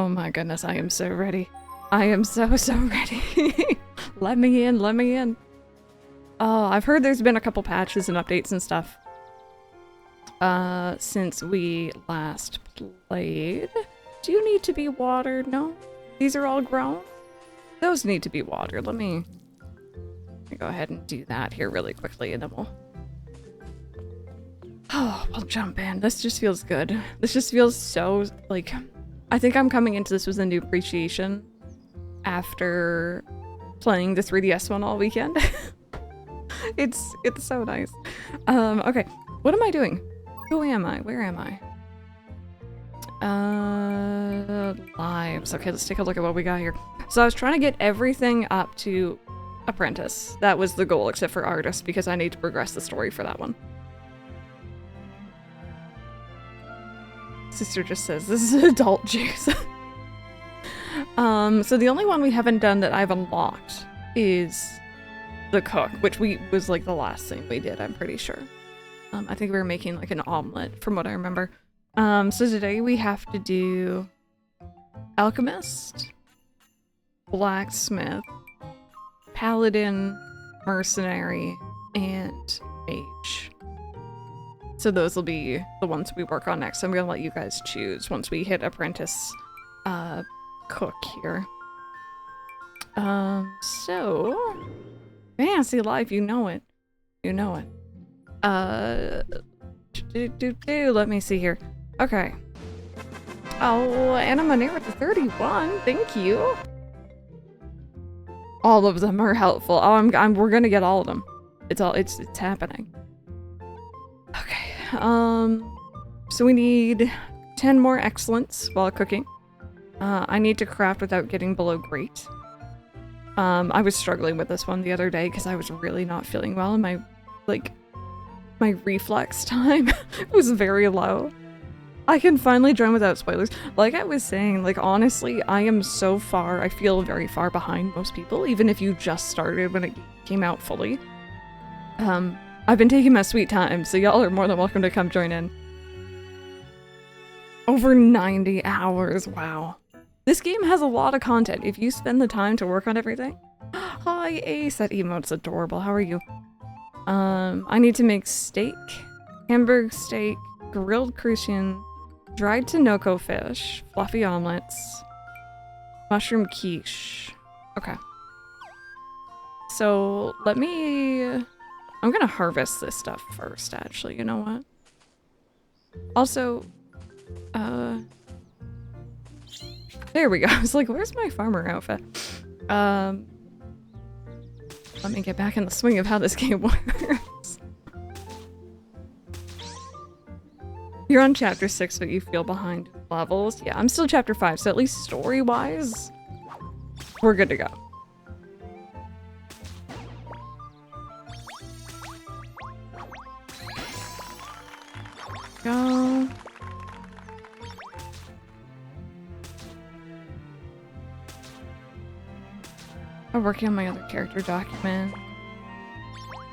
Oh my goodness, I am so ready. I am so ready. Let me in, let me in. Oh, I've heard there's been a couple patches and updates and stuff since we last played. Do you need to be watered? No? These are all grown? Those need to be watered. Let me go ahead and do that here really quickly and then we'll jump in. This just feels good. This just feels so, like, I think I'm coming into this with a new appreciation after playing the 3DS one all weekend. It's so nice. Okay, what am I doing? Who am I? Where am I? Lives. Okay, let's take a look at what we got here. So I was trying to get everything up to apprentice. That was the goal, except for artist, because I need to progress the story for that one. Sister just says, this is adult juice. So the only one we haven't done that I've unlocked is the cook, which was like the last thing we did, I'm pretty sure. I think we were making like an omelet from what I remember. So today we have to do alchemist, blacksmith, paladin, mercenary, and mage. So those will be the ones we work on next. I'm gonna let you guys choose once we hit apprentice cook here. So fancy life, you know it. You know it. Let me see here. Okay. Oh, Anna Monera with the 31. Thank you. All of them are helpful. Oh, we're gonna get all of them. It's happening. Okay. So we need 10 more excellence while cooking. I need to craft without getting below great. I was struggling with this one the other day because I was really not feeling well and my reflex time was very low. I can finally join without spoilers. Like I was saying, like honestly, I feel very far behind most people, even if you just started when it came out fully. I've been taking my sweet time, so y'all are more than welcome to come join in. Over 90 hours, wow. This game has a lot of content if you spend the time to work on everything. Hi Ace, that emote's adorable, how are you? I need to make steak, hamburg steak, grilled crucian, dried Tinoco fish, fluffy omelets, mushroom quiche. Okay. So I'm gonna harvest this stuff first, actually, you know what? Also, there we go. I was like, where's my farmer outfit? Let me get back in the swing of how this game works. You're on chapter 6, but you feel behind levels. Yeah, I'm still chapter 5, so at least story-wise, we're good to go. Go. I'm working on my other character document.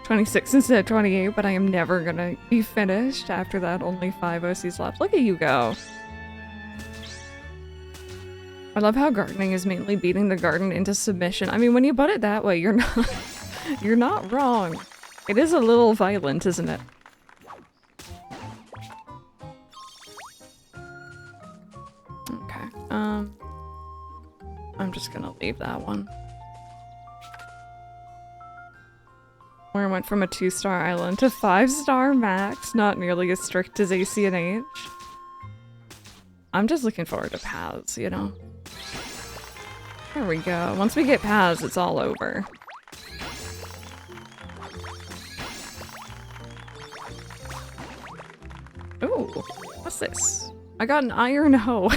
26 instead of 28, but I am never gonna be finished after that. Only 5 OCs left. Look at you go. I love how gardening is mainly beating the garden into submission. I mean, when you put it that way, you're not wrong. It is a little violent, isn't it? Okay. I'm just gonna leave that one. Where I went from a 2-star island to 5-star max, not nearly as strict as AC and H. I'm just looking forward to paths, you know? There we go. Once we get paths, it's all over. Ooh, what's this? I got an iron hoe.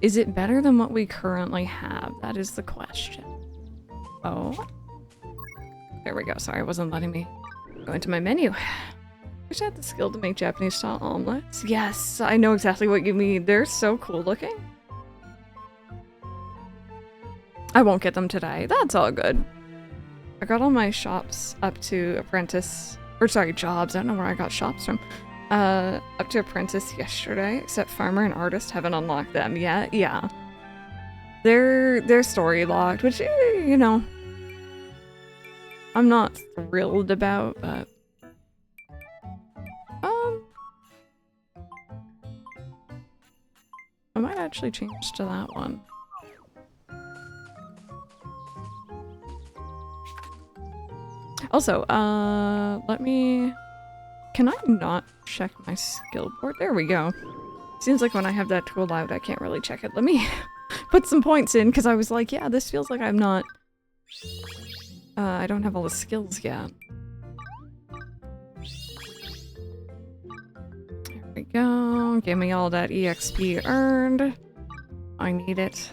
Is it better than what we currently have? That is the question. Oh. There we go. Sorry, it wasn't letting me go into my menu. Wish I had the skill to make Japanese-style omelets. Yes, I know exactly what you mean. They're so cool looking. I won't get them today. That's all good. I got all my shops up to apprentice. Or sorry, jobs. I don't know where I got shops from. Up to apprentice yesterday, except farmer and artist haven't unlocked them yet. Yeah. They're story locked, which, you know, I'm not thrilled about, but I might actually change to that one. Also, let me... Can I not check my skill board? There we go. Seems like when I have that tool out, I can't really check it. Let me put some points in, because I was like, yeah, this feels like I'm not... I don't have all the skills yet. There we go. Give me all that EXP earned. I need it.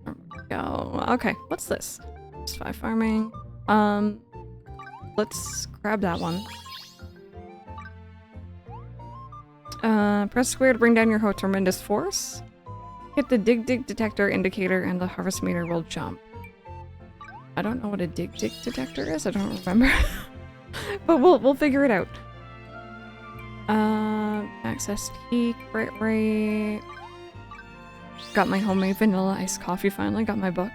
There we go. Okay, what's this? It's 5 farming. Let's grab that one. Press square to bring down your tremendous force. Hit the dig detector indicator and the harvest meter will jump. I don't know what a dig detector is. I don't remember. But we'll figure it out. Access peak, crit rate. Got my homemade vanilla iced coffee finally. Got my book.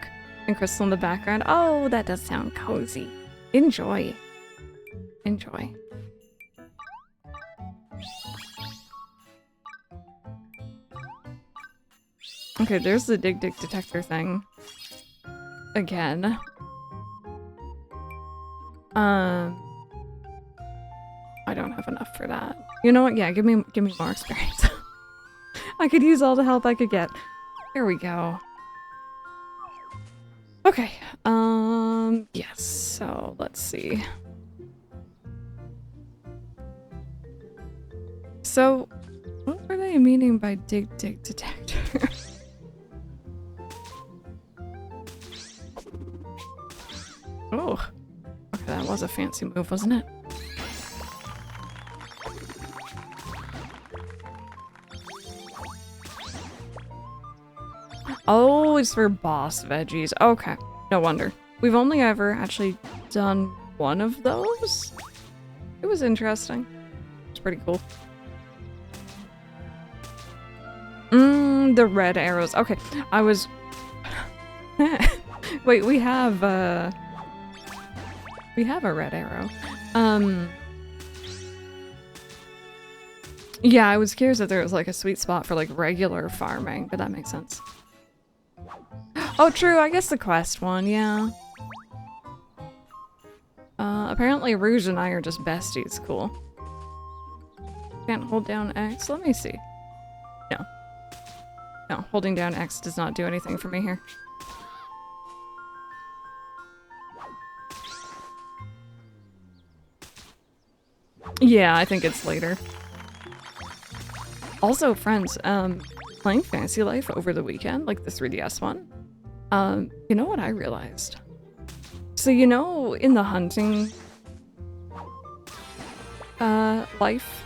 And Crystal in the background. Oh, that does sound cozy. Enjoy. Enjoy. Okay, there's the dig detector thing. Again. I don't have enough for that. You know what? Yeah, give me more experience. I could use all the help I could get. Here we go. Okay. Yes. So let's see. So, what were they meaning by dig detector? Oh, okay, that was a fancy move, wasn't it? Oh, it's for boss veggies. Okay, no wonder. We've only ever actually done one of those. It was interesting. It's pretty cool. The red arrows. Okay, I was... Wait, we have a red arrow. Yeah, I was curious if there was like a sweet spot for like regular farming, but that makes sense. Oh, true, I guess the quest one, yeah. Apparently Rouge and I are just besties, cool. Can't hold down X, let me see. No. No, holding down X does not do anything for me here. Yeah, I think it's later. Also, friends, playing Fantasy Life over the weekend, like the 3DS one, you know what I realized? So you know in the hunting life,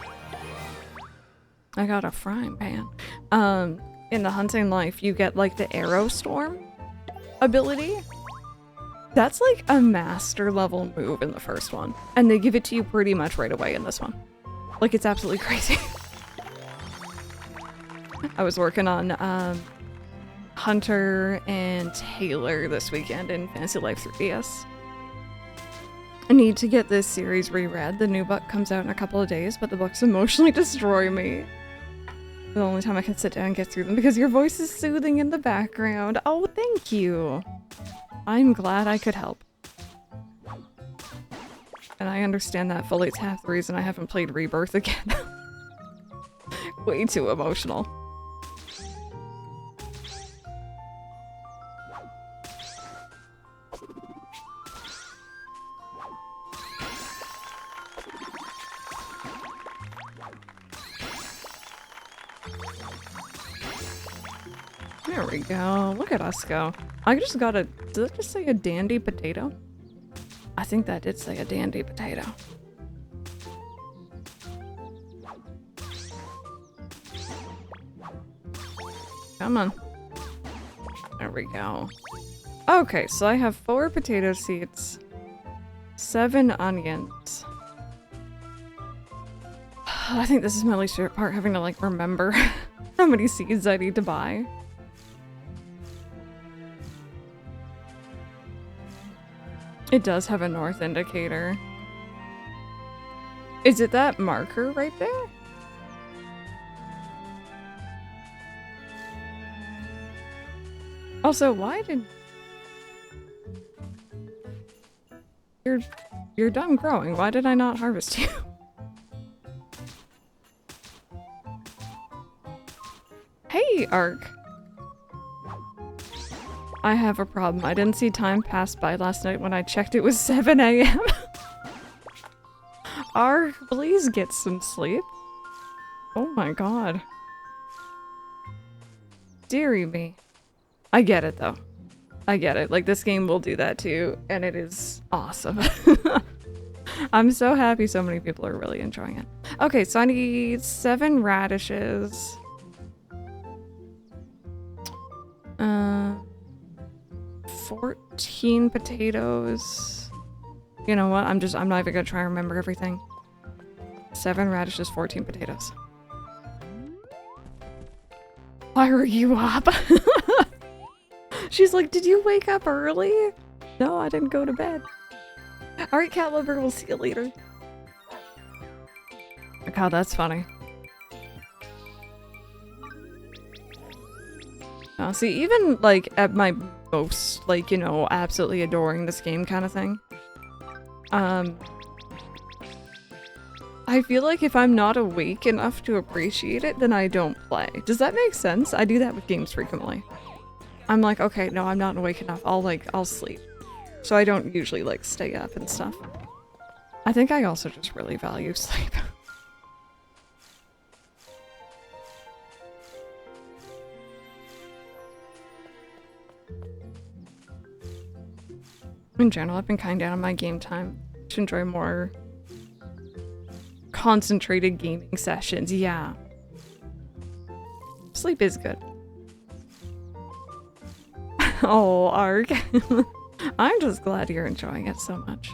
I got a frying pan. In the hunting life, you get like the arrow storm ability. That's like a master level move in the first one, and they give it to you pretty much right away in this one. Like, it's absolutely crazy. I was working on Hunter and Taylor this weekend in Fantasy Life 3DS. I need to get this series reread. The new book comes out in a couple of days, but the books emotionally destroy me. The only time I can sit down and get through them because your voice is soothing in the background. Oh, thank you. I'm glad I could help. And I understand that fully. It's half the reason I haven't played Rebirth again. Way too emotional. There we go. Look at us go. I just got a... Did that just say a dandy potato? I think that did say a dandy potato. Come on. There we go. Okay, so I have 4 potato seeds, 7 onions. I think this is my least favorite part, having to like remember how many seeds I need to buy. It does have a north indicator. Is it that marker right there? Also, why did... You're done growing. Why did I not harvest you? Hey, Ark. I have a problem. I didn't see time pass by last night. When I checked, it was 7 a.m. Ark, please get some sleep. Oh my god. Dearie me. I get it, though. I get it. Like, this game will do that too, and it is awesome. I'm so happy so many people are really enjoying it. Okay, so I need 7 radishes. 14 potatoes. You know what? I'm not even gonna try and remember everything. 7 radishes, 14 potatoes. Why are you up? She's like, did you wake up early? No, I didn't go to bed. Alright, cat lover, we'll see you later. God, that's funny. See, even, like, at my most, like, you know, absolutely adoring this game kind of thing, I feel like if I'm not awake enough to appreciate it, then I don't play. Does that make sense? I do that with games frequently. I'm like, okay, no, I'm not awake enough. I'll sleep. So I don't usually, like, stay up and stuff. I think I also just really value sleep. In general, I've been kind of down on my game time to enjoy more concentrated gaming sessions. Yeah. Sleep is good. Oh, Ark. I'm just glad you're enjoying it so much.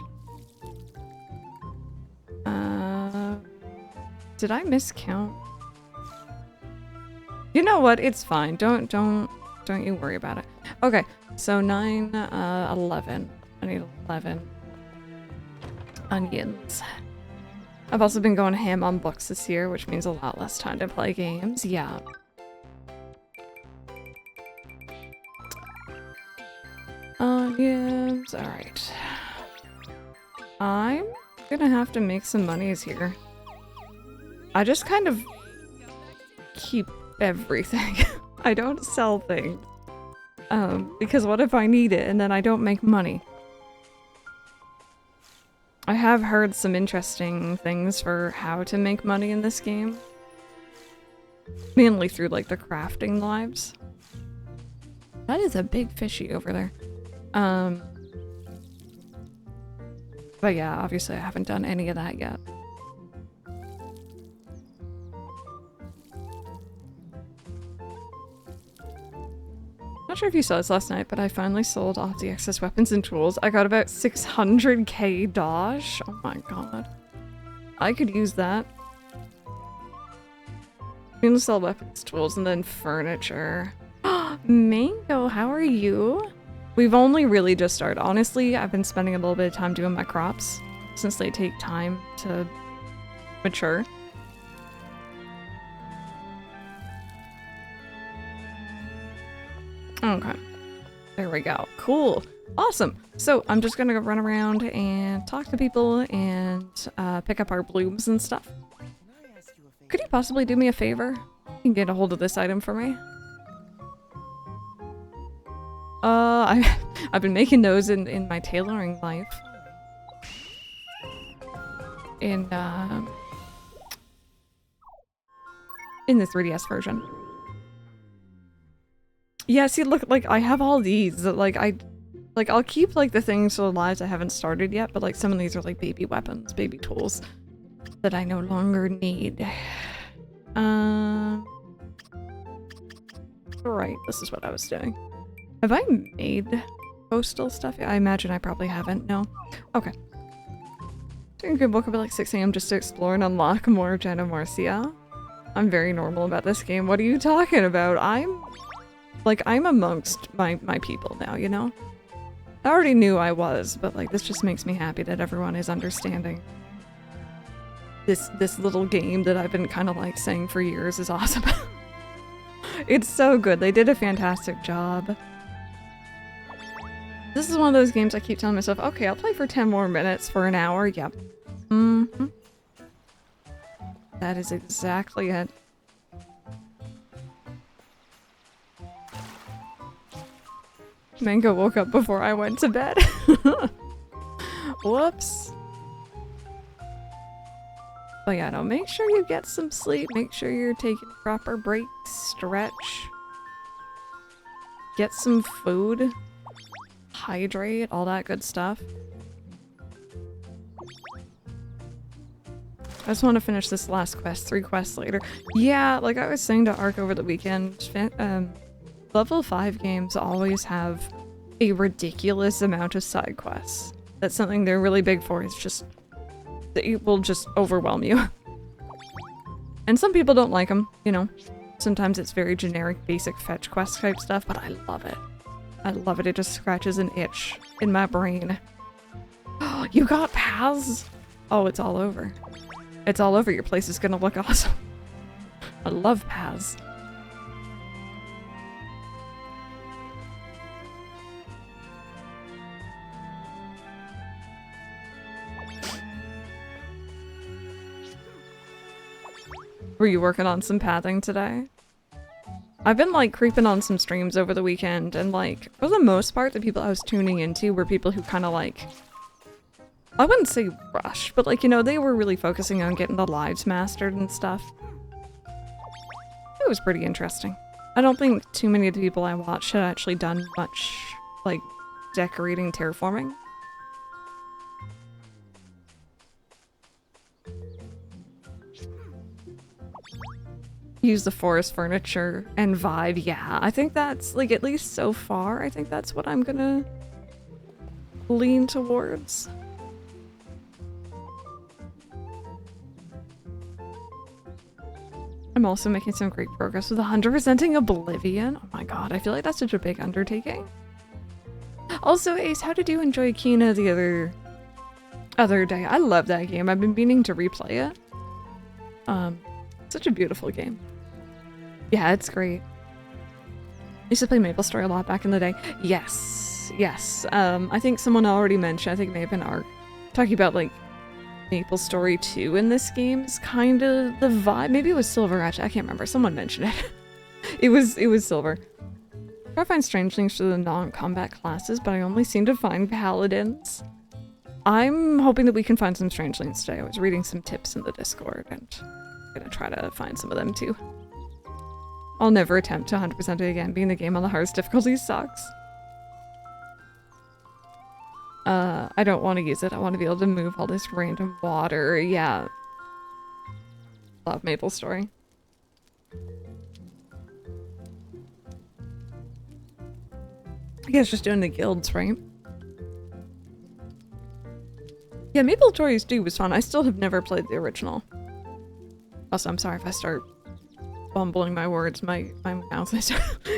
Did I miscount? You know what? It's fine. Don't you worry about it. Okay, so 9, 11. I need 11 onions. I've also been going ham on books this year, which means a lot less time to play games. Yeah. Onions. Alright. I'm gonna have to make some monies here. I just kind of keep everything. I don't sell things. Because what if I need it and then I don't make money? I have heard some interesting things for how to make money in this game. Mainly through, like, the crafting lives. That is a big fishy over there. But yeah, obviously I haven't done any of that yet. Not sure if you saw this last night, but I finally sold off the excess weapons and tools. I got about 600k dosh. Oh my god. I could use that. I'm gonna sell weapons, tools, and then furniture. Mango, how are you? We've only really just started. Honestly, I've been spending a little bit of time doing my crops since they take time to mature. Okay. There we go. Cool. Awesome. So I'm just gonna go run around and talk to people and pick up our blooms and stuff. Could you possibly do me a favor? You can get a hold of this item for me. I've been making those in my tailoring life. In the 3DS version. Yeah, see, look, like, I have all these that, like, I'll keep, like, the things for the lives I haven't started yet, but, like, some of these are, like, baby weapons, baby tools that I no longer need. Right, this is what I was doing. Have I made postal stuff? I imagine I probably haven't, no? Okay. think I woke up at like 6 a.m. just to explore and unlock more Jenna Marcia. I'm very normal about this game. What are you talking about? I'm amongst my people now, you know? I already knew I was, but like this just makes me happy that everyone is understanding. This little game that I've been kind of like saying for years is awesome. It's so good. They did a fantastic job. This is one of those games I keep telling myself, okay, I'll play for 10 more minutes for an hour. Yep. Mm-hmm. That is exactly it. Mango woke up before I went to bed. Whoops. But yeah, no, make sure you get some sleep. Make sure you're taking proper breaks, stretch. Get some food. Hydrate, all that good stuff. I just want to finish this last quest, 3 quests later. Yeah, like I was saying to Ark over the weekend, level 5 games always have a ridiculous amount of side quests. That's something they're really big for, it's just that it will just overwhelm you. And some people don't like them, you know. Sometimes it's very generic, basic fetch quest type stuff, but I love it. I love it, it just scratches an itch in my brain. You got paths? Oh, it's all over. It's all over, your place is gonna look awesome. I love paths. Were you working on some pathing today? I've been like creeping on some streams over the weekend and like for the most part the people I was tuning into were people who kind of like, I wouldn't say rush, but like, you know, they were really focusing on getting the lives mastered and stuff. It was pretty interesting. I don't think too many of the people I watched had actually done much like decorating, terraforming. Use the forest furniture and vibe. Yeah, I think that's like, at least so far, I think that's what I'm gonna lean towards. I'm also making some great progress with 100%ing Oblivion. Oh my god, I feel like that's such a big undertaking. Also, Ace, how did you enjoy Kina the other day? I love that game. I've been meaning to replay it. Such a beautiful game. Yeah, it's great. I used to play MapleStory a lot back in the day. Yes, yes. I think someone already mentioned, I think it may have been Ark, talking about like MapleStory 2 in this game is kind of the vibe. Maybe it was Silver, actually. I can't remember. Someone mentioned it. It was Silver. I find strangelings for the non-combat classes, but I only seem to find paladins. I'm hoping that we can find some strangelings today. I was reading some tips in the Discord and I'm gonna try to find some of them too. I'll never attempt to 100% it again. Being the game on the hardest difficulty sucks. I don't want to use it. I want to be able to move all this random water. Yeah. Love MapleStory. I guess just doing the guilds, right? Yeah, MapleStory 2 was fun. I still have never played the original. Also, I'm sorry if I start bumbling my words. My mouth is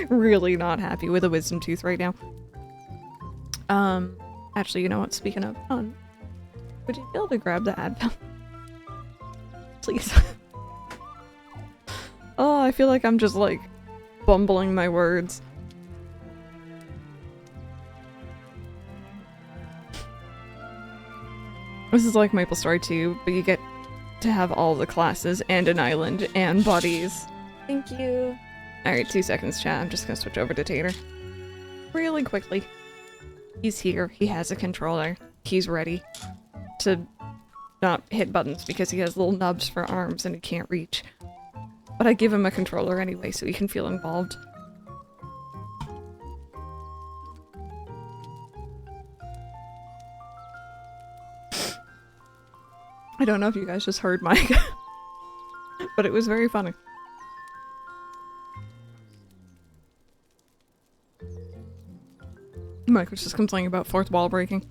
really not happy with a wisdom tooth right now. Actually, you know what? Speaking of fun, would you be able to grab the advil? Please. Oh, I feel like I'm just like bumbling my words. This is like MapleStory 2, but you get to have all the classes and an island and buddies. Thank you. Alright, 2 seconds, chat. I'm just gonna switch over to Tater. Really quickly. He's here. He has a controller. He's ready to not hit buttons because he has little nubs for arms and he can't reach. But I give him a controller anyway so he can feel involved. I don't know if you guys just heard Mike, but it was very funny. Mike was just complaining about fourth wall breaking.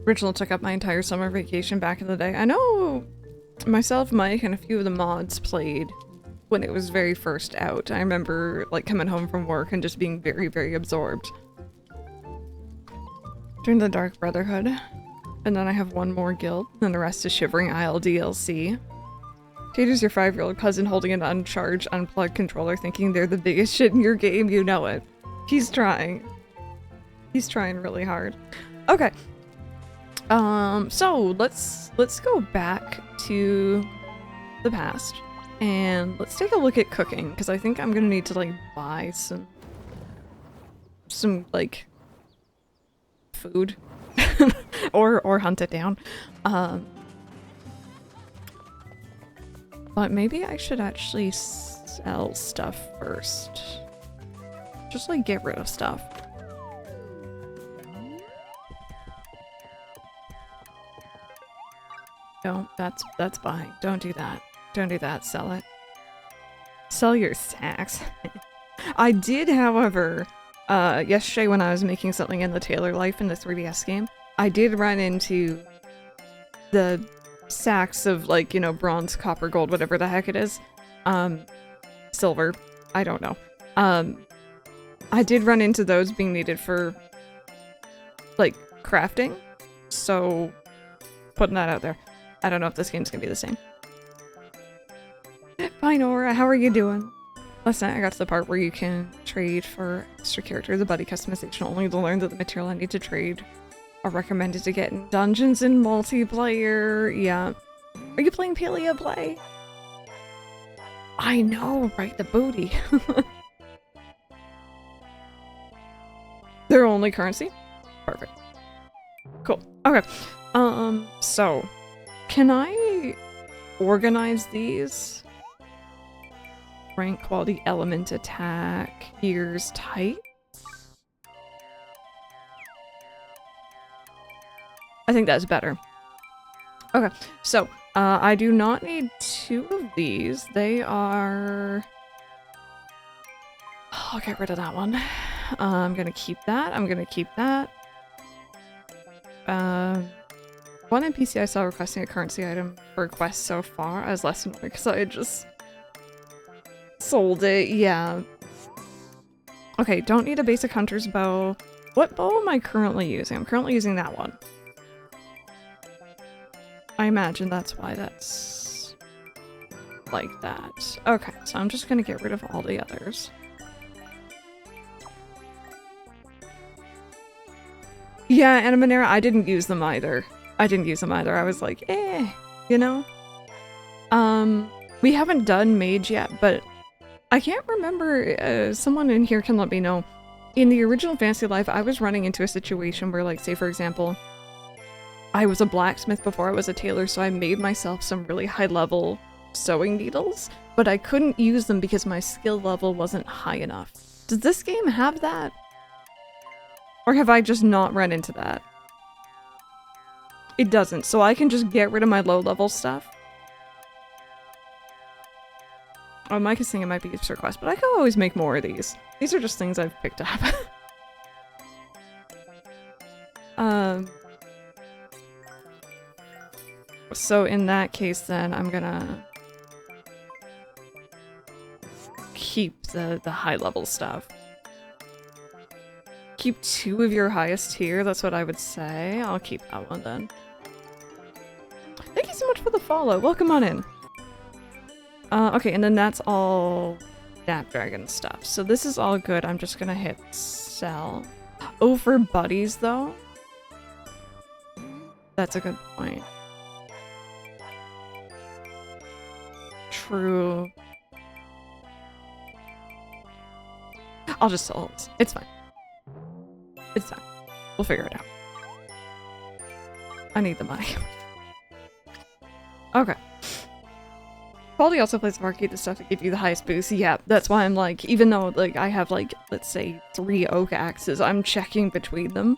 Original took up my entire summer vacation back in the day. I know myself, Mike, and a few of the mods played when it was very first out. I remember like coming home from work and just being very, very absorbed. Join the Dark Brotherhood. And then I have one more guild, and the rest is Shivering Isle DLC. Tater's your 5-year-old cousin holding an uncharged, unplugged controller thinking they're the biggest shit in your game, you know it. He's trying. He's trying really hard. Okay. So let's go back to the past and let's take a look at cooking, because I think I'm gonna need to like buy some like food or hunt it down. But maybe I should actually sell stuff first. Just like get rid of stuff. No, that's buying. Don't do that. Don't do that. Sell it. Sell your sacks. I did, however, yesterday when I was making something in the Taylor Life in the 3DS game, I did run into the sacks of, like, you know, bronze, copper, gold, whatever the heck it is. Silver. I don't know. I did run into those being needed for, like, crafting. So, putting that out there. I don't know if this game's gonna be the same. Bye, Nora. How are you doing? Last night I got to the part where you can trade for extra characters, a buddy customization, only to learn that the material I need to trade are recommended to get in dungeons and multiplayer. Yeah. Are you playing Paleo Play? I know, right? The booty. Their only currency? Perfect. Cool. Okay. So can I organize these? Rank, quality, element, attack, ears, type? I think that's better. Okay, so I do not need 2 of these. They are... I'll get rid of that one. I'm gonna keep that. I'm gonna keep that. One NPC I saw requesting a currency item for a quest so far. I was less annoyed because I just sold it. Yeah. Okay, don't need a basic hunter's bow. What bow am I currently using? I'm currently using that one. I imagine that's why that's like that. Okay, so I'm just gonna get rid of all the others. Yeah, and Monera, I didn't use them either. I didn't use them either. I was like, eh, you know? We haven't done mage yet, but I can't remember, someone in here can let me know. In the original Fantasy Life, I was running into a situation where, like, say for example, I was a blacksmith before I was a tailor, so I made myself some really high-level sewing needles, but I couldn't use them because my skill level wasn't high enough. Does this game have that? Or have I just not run into that? It doesn't, so I can just get rid of my low-level stuff. Oh, Mike is saying it might be used for quest, but I could always make more of these. These are just things I've picked up. So in that case then, I'm gonna keep the high-level stuff. Keep 2 of your highest tier, that's what I would say. I'll keep that one then. Thank you so much for the follow. Welcome on in. Okay, and then that's all Snapdragon stuff. So this is all good. I'm just gonna hit sell. Oh, for buddies though? That's a good point. True. I'll just sell this. It's fine. It's fine. We'll figure it out. I need the money. Okay. Quality also plays Market the stuff to give you the highest boost. Yeah, that's why I'm like, even though like I have like, let's say 3 oak axes, I'm checking between them.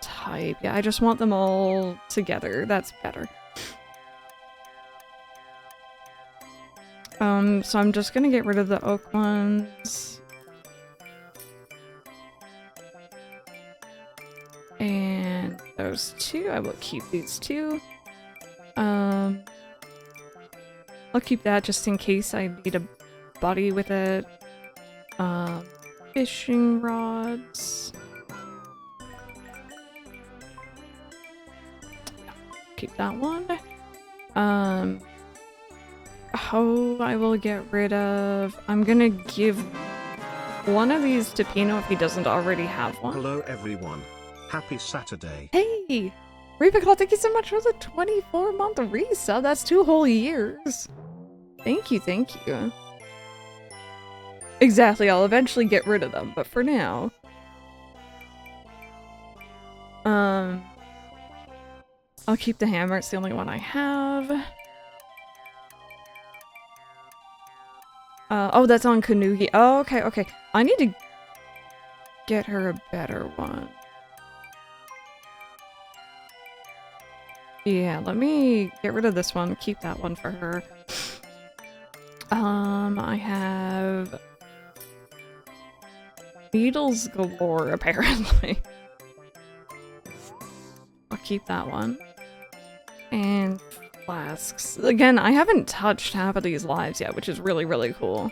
Type. Yeah, I just want them all together. That's better. So I'm just gonna get rid of the oak ones. And those two, I will keep these two. I'll keep that just in case I need a buddy with it. Fishing rods. Keep that one. Oh, I will get rid of... I'm gonna give one of these to Pino if he doesn't already have one. Hello everyone. Happy Saturday. Hey! Reapiclaw, thank you so much for the 24-month resub. That's 2 whole years. Thank you, thank you. Exactly, I'll eventually get rid of them, but for now... I'll keep the hammer, it's the only one I have. Oh, that's on Kanugi. Oh, okay, okay. I need to get her a better one. Yeah, let me get rid of this one, keep that one for her. I have... needles galore, apparently. I'll keep that one. And flasks. Again, I haven't touched half of these lives yet, which is really, really cool.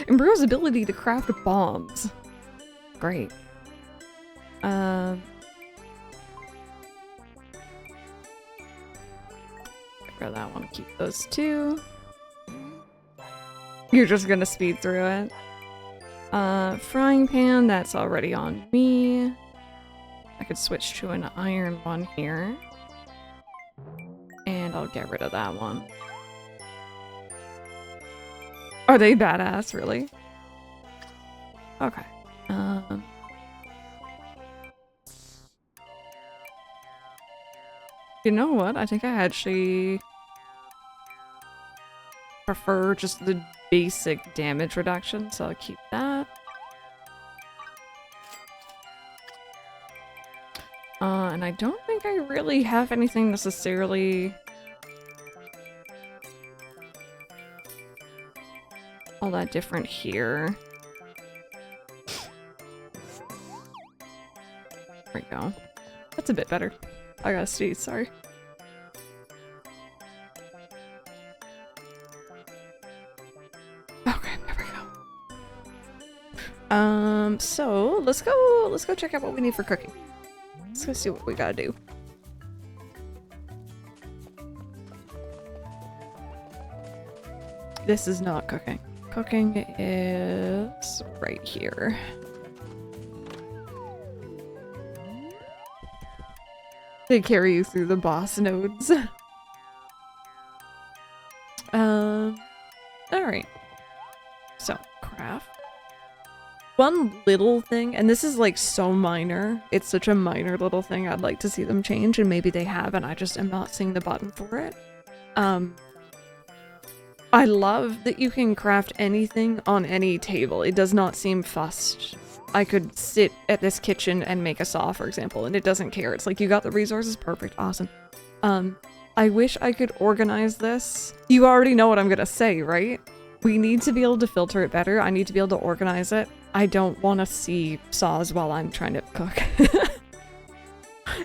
Improves ability to craft bombs. Great. Get rid of that one, keep those two. You're just gonna speed through it. Frying pan, that's already on me. I could switch to an iron one here. And I'll get rid of that one. Are they badass, really? Okay. You know what? I think I actually prefer just the basic damage reduction, so I'll keep that. And I don't think I really have anything necessarily all that different here. There we go. That's a bit better. I gotta sneeze, sorry. Okay, there we go. So let's go check out what we need for cooking. Let's go see what we gotta do. This is not cooking. Cooking is right here. They carry you through the boss nodes. Alright. So, craft. One little thing, and this is like so minor, it's such a minor little thing I'd like to see them change, and maybe they have and I just am not seeing the button for it. I love that you can craft anything on any table. It does not seem fussed. I could sit at this kitchen and make a saw, for example, and it doesn't care. It's like, you got the resources, perfect, awesome. I wish I could organize this. You already know what I'm gonna say, right? We need to be able to filter it better. I need to be able to organize it. I don't want to see saws while I'm trying to cook.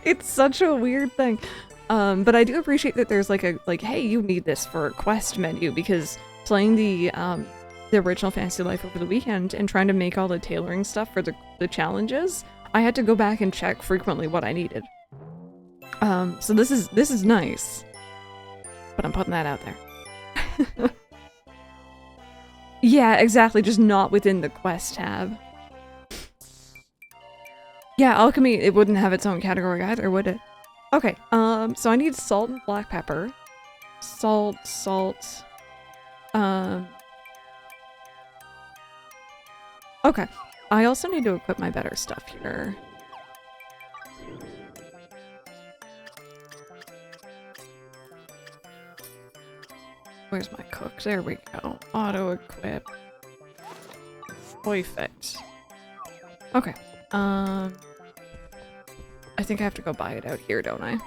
It's such a weird thing. But I do appreciate that there's like hey, you need this for a quest menu, because playing the original Fantasy Life over the weekend and trying to make all the tailoring stuff for the challenges, I had to go back and check frequently what I needed. So this is nice. But I'm putting that out there. Yeah, exactly, just not within the quest tab. Yeah, alchemy, it wouldn't have its own category either, would it? Okay, so I need salt and black pepper. Salt. Okay, I also need to equip my better stuff here. Where's my cook? There we go. Auto-equip. Perfect. Okay, I think I have to go buy it out here, don't I?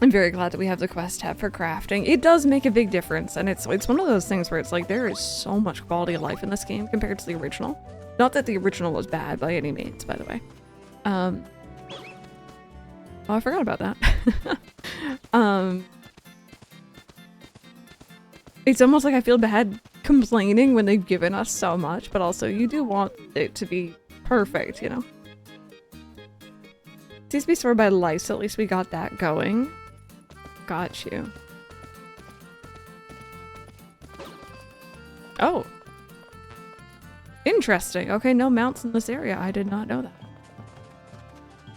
I'm very glad that we have the quest tab for crafting. It does make a big difference, and it's one of those things where it's like, there is so much quality of life in this game compared to the original. Not that the original was bad by any means, by the way. Oh, I forgot about that. It's almost like I feel bad complaining when they've given us so much, but also you do want it to be perfect, you know? It needs to be sorted by life, so at least we got that going. Got you. Oh. Interesting. Okay, no mounts in this area. I did not know that.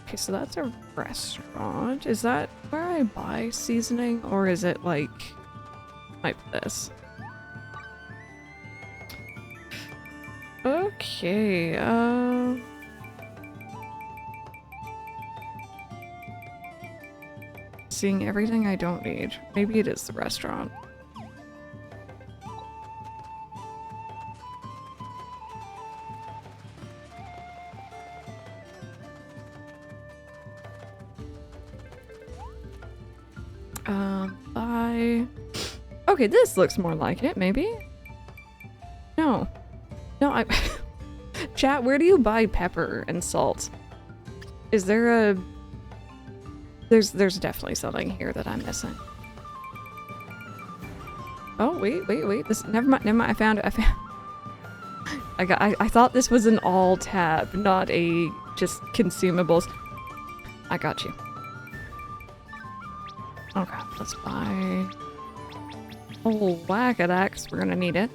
Okay, so that's a restaurant. Is that where I buy seasoning, or is it like this? Okay, seeing everything I don't need. Maybe it is the restaurant. Buy. Okay, this looks more like it, maybe? No. No, I... Chat, where do you buy pepper and salt? Is there a... There's definitely something here that I'm missing. Oh, wait. This... Never mind. I found it. I thought this was an all tab, not a just consumables. I got you. Okay, let's buy... Oh, whack at that, 'cause we're gonna need it.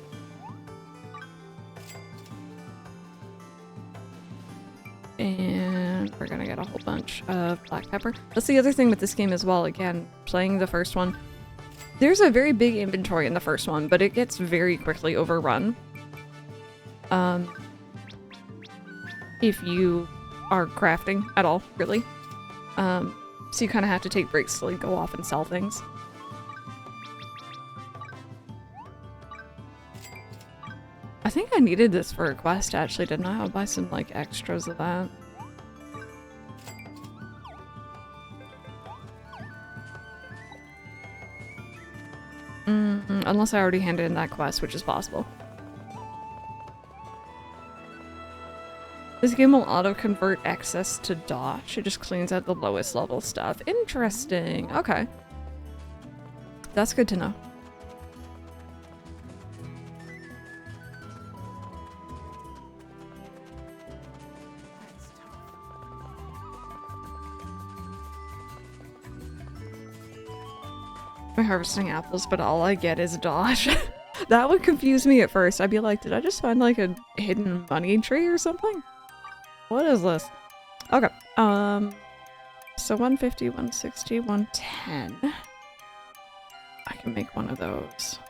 And we're gonna get a whole bunch of black pepper. That's the other thing with this game as well, again, playing the first one. There's a very big inventory in the first one, but it gets very quickly overrun. If you are crafting at all, really. So you kind of have to take breaks to like, go off and sell things. I think I needed this for a quest, actually, didn't I? I'll buy some, like, extras of that. Unless I already handed in that quest, which is possible. This game will auto-convert excess to dodge. It just cleans out the lowest level stuff. Interesting. Okay. That's good to know. I'm harvesting apples, but all I get is dodge. That would confuse me at first. I'd be like, did I just find like a hidden money tree or something? What is this? Okay. So 150, 160, 110. I can make one of those.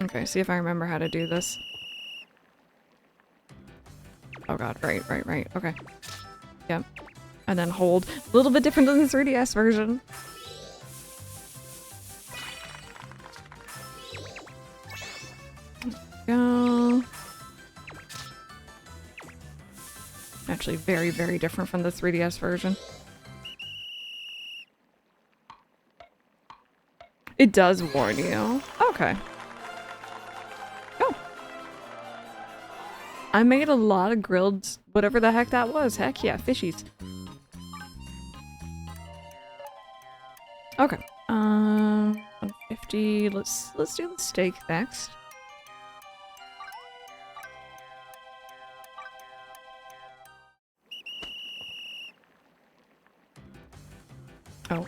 Okay, see if I remember how to do this. Oh god, right. Okay. Yep. And then hold. A little bit different than the 3DS version. Go. Actually, very, very different from the 3DS version. It does warn you. Okay. Oh. I made a lot of grilled whatever the heck that was. Heck yeah, fishies. Okay. 150. Let's do the steak next. Oh.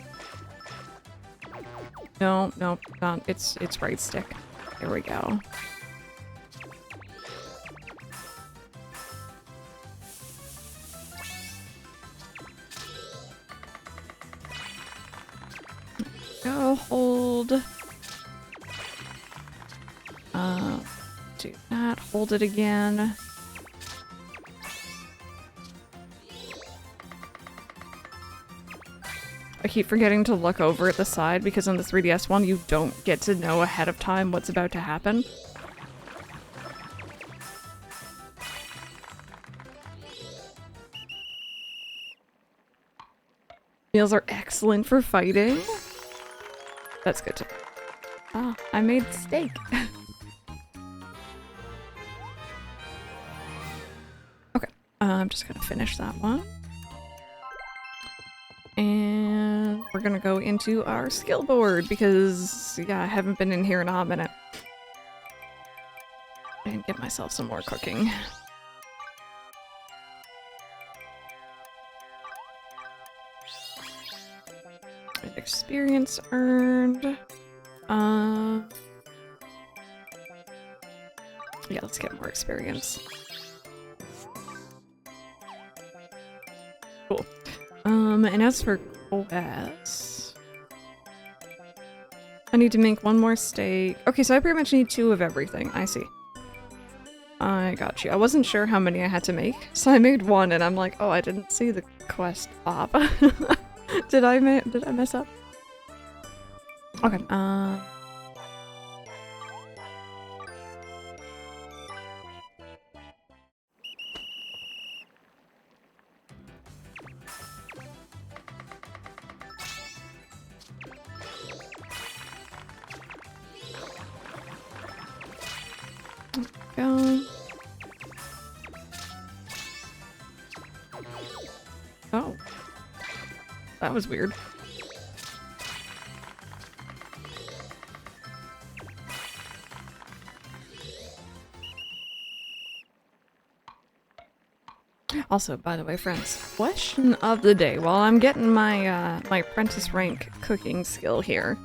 No, not. It's right stick. There we go. Go, hold. Do that. Hold it again. I keep forgetting to look over at the side because on the 3DS one you don't get to know ahead of time what's about to happen. Meals are excellent for fighting. That's good to know. Ah, I made steak. I'm just gonna finish that one. And we're gonna go into our skill board because, yeah, I haven't been in here in a hot minute. And get myself some more cooking. And experience earned. Yeah, let's get more experience. Cool. And as for quest, I need to make one more steak. Okay, so I pretty much need 2 of everything. I see. I got you. I wasn't sure how many I had to make, so I made 1, and I'm like, oh, I didn't see the quest pop. Did I mess up? Okay. Go. Oh. That was weird. Also, by the way, friends, question of the day. While I'm getting my my apprentice rank cooking skill here,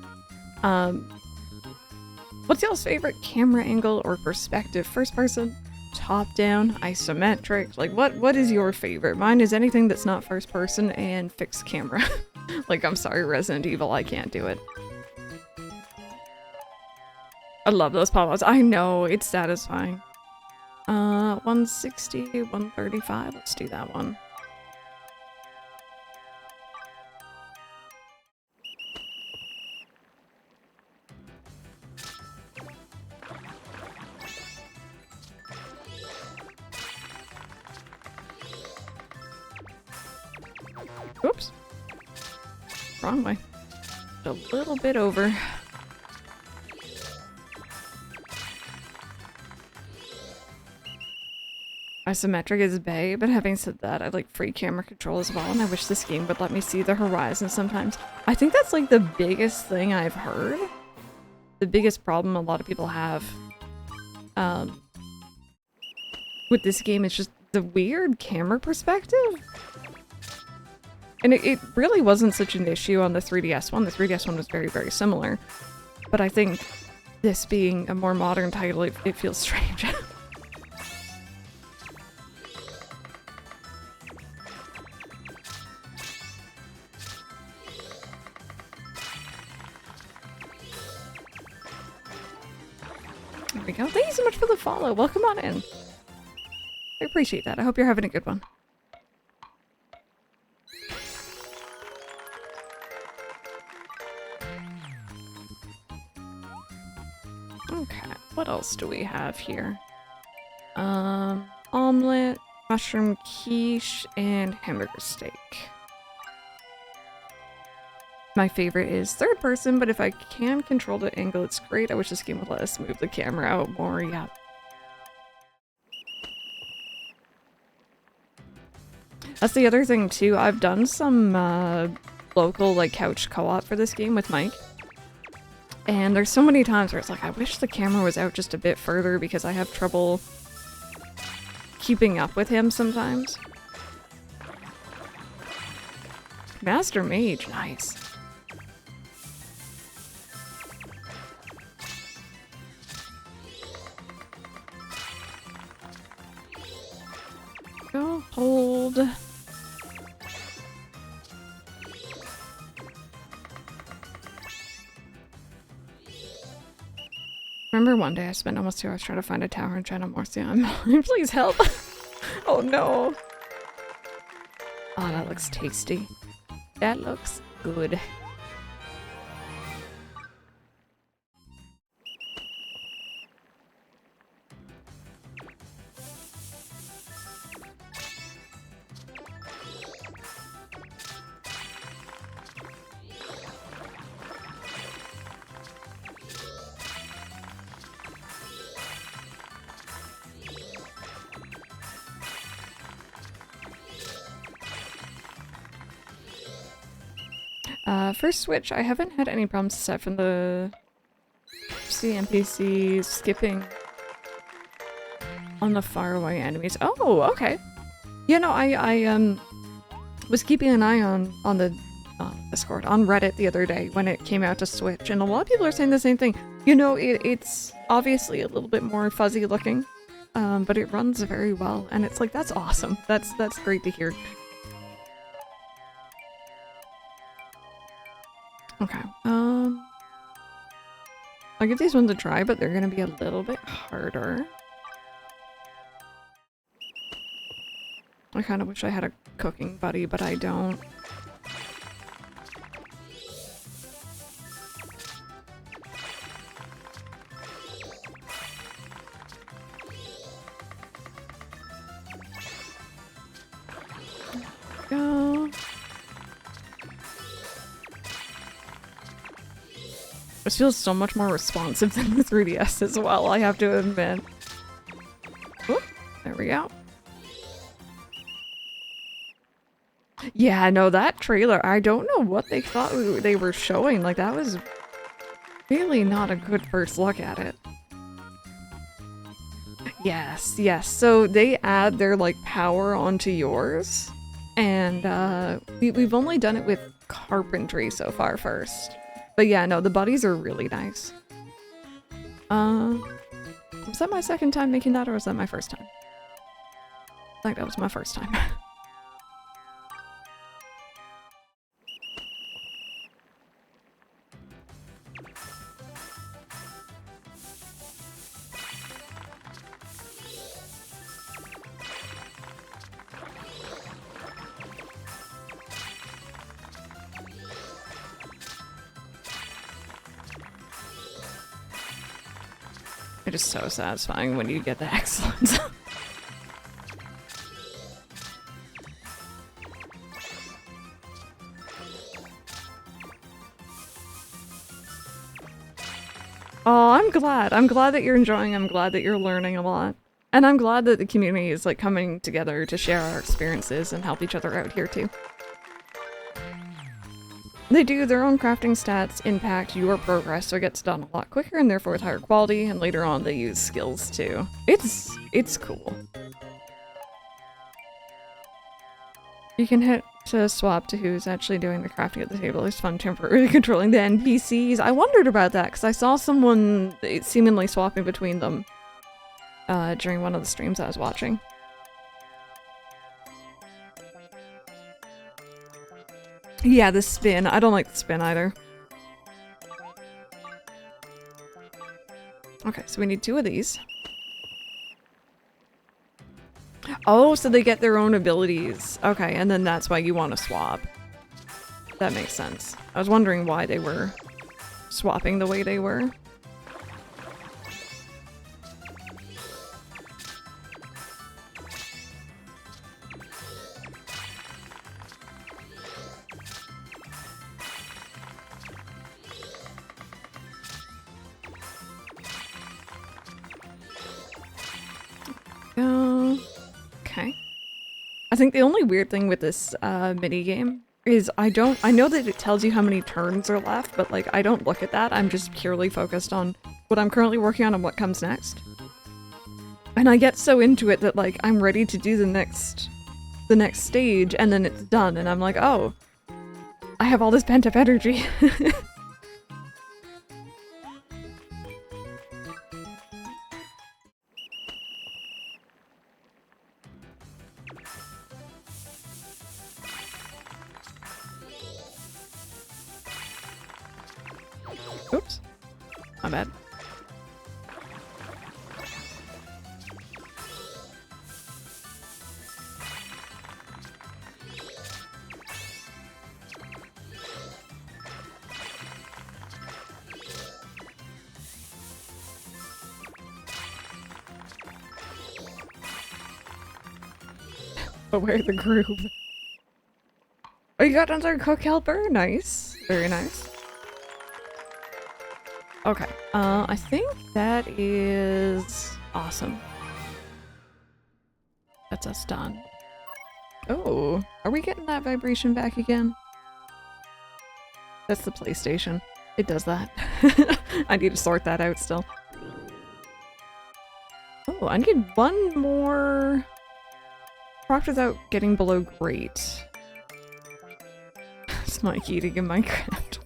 what's y'all's favorite camera angle or perspective? First person, top down, isometric? Like, what is your favorite? Mine is anything that's not first person and fixed camera. Like, I'm sorry, Resident Evil, I can't do it. I love those pop-ups. I know, it's satisfying. 160, 135. Let's do that one. Oops. Wrong way. A little bit over. Isometric is bae, but having said that, I like free camera control as well, and I wish this game would let me see the horizon sometimes. I think that's like the biggest thing I've heard. The biggest problem a lot of people have with this game is just the weird camera perspective. And it really wasn't such an issue on the 3DS one. The 3DS one was very, very similar. But I think this being a more modern title, it feels strange. There we go. Thank you so much for the follow. Welcome on in. I appreciate that. I hope you're having a good one. Okay, what else do we have here? Omelet, mushroom quiche, and hamburger steak. My favorite is third person, but if I can control the angle, it's great. I wish this game would let us move the camera out more, yeah. That's the other thing too. I've done some local like couch co-op for this game with Mike. And there's so many times where it's like, I wish the camera was out just a bit further because I have trouble keeping up with him sometimes. Master Mage, nice. Go hold. Remember one day I spent almost 2 hours trying to find a tower in China Morcia. Please help! Oh no! Oh, that looks tasty. That looks good. First switch, I haven't had any problems aside from the NPCs skipping on the faraway enemies. Oh, okay. You know, I was keeping an eye on the Discord, on Reddit the other day when it came out to Switch, and a lot of people are saying the same thing. You know, it's obviously a little bit more fuzzy looking, but it runs very well, and it's like, that's awesome. That's great to hear. Okay, I'll give these ones a try, but they're gonna be a little bit harder. I kind of wish I had a cooking buddy, but I don't. Go. This feels so much more responsive than the 3DS as well, I have to admit. Oop, there we go. Yeah, no, that trailer, I don't know what they thought they were showing. Like, that was really not a good first look at it. Yes, yes. So they add their, like, power onto yours. And we've only done it with carpentry so far first. But yeah, no, the buddies are really nice. Was that my second time making that, or was that my first time? I think that was my first time. It is so satisfying when you get the excellence. Oh, I'm glad. I'm glad that you're enjoying. I'm glad that you're learning a lot. And I'm glad that the community is like coming together to share our experiences and help each other out here too. They do, their own crafting stats impact your progress, so it gets done a lot quicker and therefore with higher quality, and later on they use skills too. It's cool. You can hit to swap to who's actually doing the crafting at the table. It's fun temporarily controlling the NPCs. I wondered about that because I saw someone seemingly swapping between them during one of the streams I was watching. Yeah, the spin. I don't like the spin either. Okay, so we need 2 of these. Oh, so they get their own abilities. Okay, and then that's why you want to swap. That makes sense. I was wondering why they were swapping the way they were. Okay. I think the only weird thing with this mini game is I know that it tells you how many turns are left, but like I don't look at that. I'm just purely focused on what I'm currently working on and what comes next. And I get so into it that like I'm ready to do the next stage and then it's done and I'm like, "Oh, I have all this pent-up energy." Oops. My bad. Aware the groove. Oh, you got another cook helper? Nice. Very nice. Okay, I think that is awesome. That's us done. Oh, are we getting that vibration back again? That's the PlayStation. It does that. I need to sort that out still. Oh, I need one more product without getting below great. It's Mike eating in Minecraft.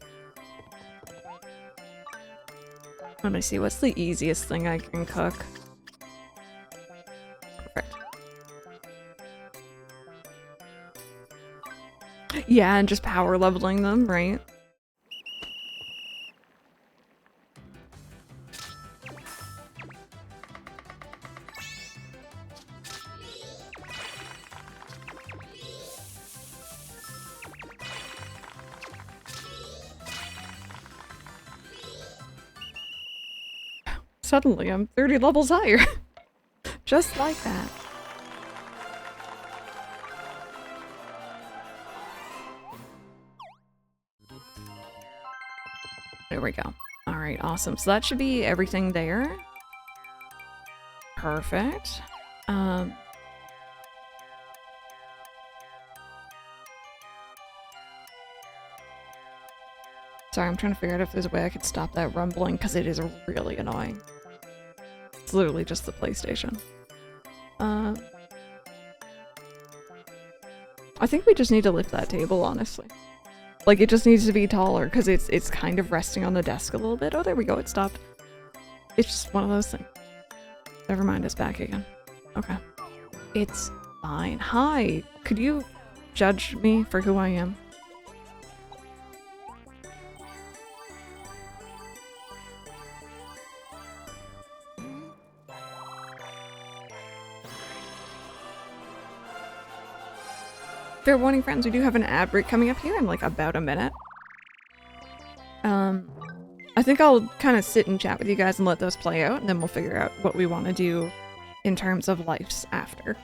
Let me see, what's the easiest thing I can cook? Perfect. Yeah, and just power leveling them, right? Suddenly, I'm 30 levels higher. Just like that. There we go. Alright, awesome. So that should be everything there. Perfect. Sorry, I'm trying to figure out if there's a way I could stop that rumbling, because it is really annoying. It's literally just the PlayStation. I think we just need to lift that table, honestly. Like, it just needs to be taller, because it's kind of resting on the desk a little bit. Oh, there we go, it stopped. It's just one of those things. Never mind, it's back again. Okay. It's fine. Hi! Could you judge me for who I am? Fair warning, friends, we do have an ad break coming up here in like about a minute. I think I'll kind of sit and chat with you guys and let those play out, and then we'll figure out what we want to do in terms of lives after.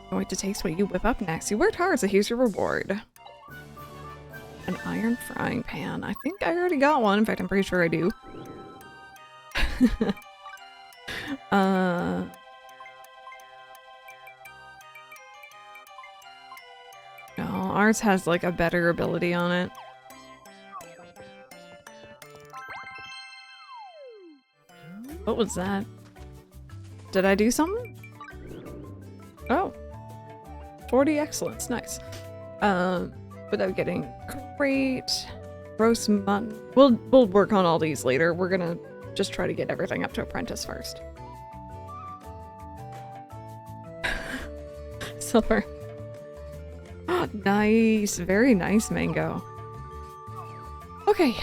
Can't wait to taste what you whip up next. You worked hard, so here's your reward. An iron frying pan. I think I already got one. In fact, I'm pretty sure I do. No, ours has like a better ability on it. What was that? Did I do something? Oh. 40 excellence, nice. Without getting great. Roast mutton. We'll work on all these later. We're gonna just try to get everything up to apprentice first. Silver. Nice, very nice mango. Okay,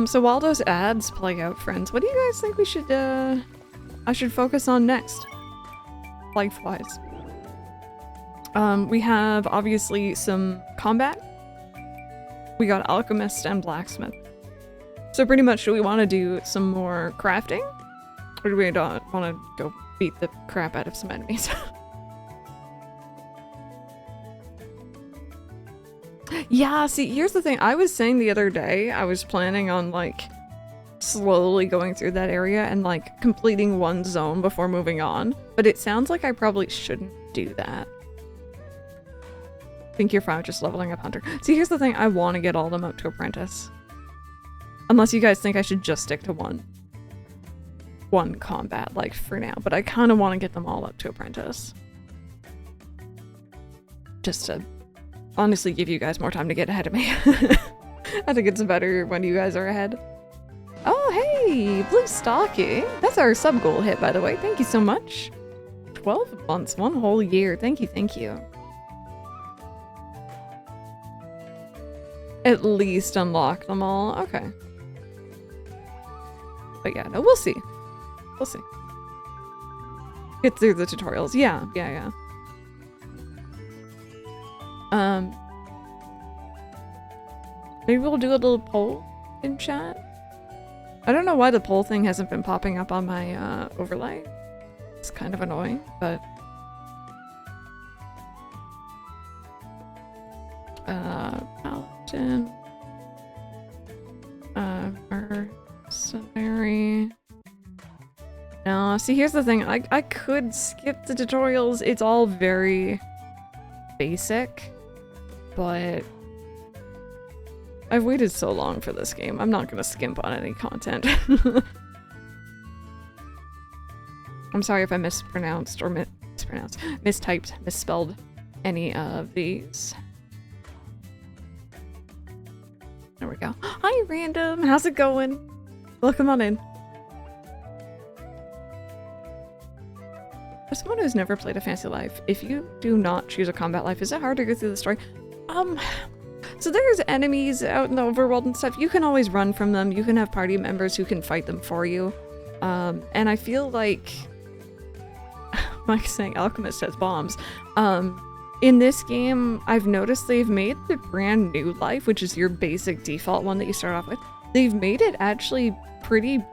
so while those ads play out, friends, what do you guys think we should, I should focus on next? Life-wise. We have, obviously, some combat. We got alchemist and blacksmith. So pretty much, do we want to do some more crafting? Or do we want to go beat the crap out of some enemies? Yeah, see, here's the thing. I was saying the other day, I was planning on, like, slowly going through that area and, like, completing one zone before moving on. But it sounds like I probably shouldn't do that. I think you're fine with just leveling up Hunter. See, here's the thing. I want to get all of them up to Apprentice. Unless you guys think I should just stick to one combat, like, for now. But I kind of want to get them all up to Apprentice. Just to honestly give you guys more time to get ahead of me. I think it's better when you guys are ahead. Oh, hey! Blue Stocking! That's our sub-goal hit, by the way. Thank you so much. 12 months, 1 whole year. Thank you, thank you. At least unlock them all. Okay. But yeah, no, we'll see. We'll see. Get through the tutorials. Yeah. Maybe we'll do a little poll in chat. I don't know why the poll thing hasn't been popping up on my overlay. It's kind of annoying, but Paladin, mercenary. No, see, here's the thing. I could skip the tutorials. It's all very basic, but I've waited so long for this game. I'm not gonna skimp on any content. I'm sorry if I mispronounced or mistyped, misspelled any of these. There we go. Hi, Random. How's it going? Welcome on in. As someone who's never played a Fantasy Life, if you do not choose a combat life, is it hard to go through the story? So there's enemies out in the overworld and stuff. You can always run from them. You can have party members who can fight them for you. And I feel like Mike's saying alchemist has bombs. In this game, I've noticed they've made the brand new life, which is your basic default one that you start off with. They've made it actually pretty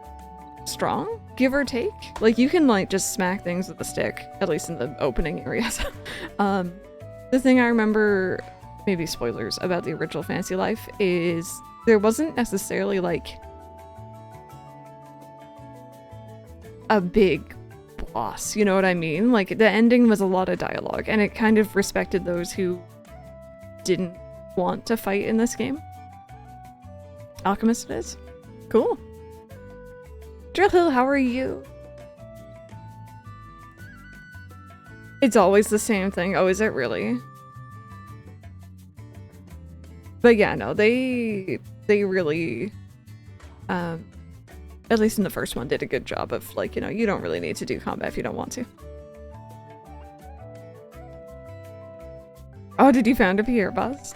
strong, give or take. Like, you can like just smack things with a stick, at least in the opening areas. The thing I remember, maybe spoilers about the original Fantasy Life, is there wasn't necessarily like a big boss, you know what I mean? Like, the ending was a lot of dialogue, and it kind of respected those who didn't want to fight in this game. Alchemist it is. Cool. Drill Hill, how are you? It's always the same thing. Oh, is it really? But yeah, no, they really, at least in the first one, did a good job of, like, you know, you don't really need to do combat if you don't want to. Oh, did you found a Pierre bust?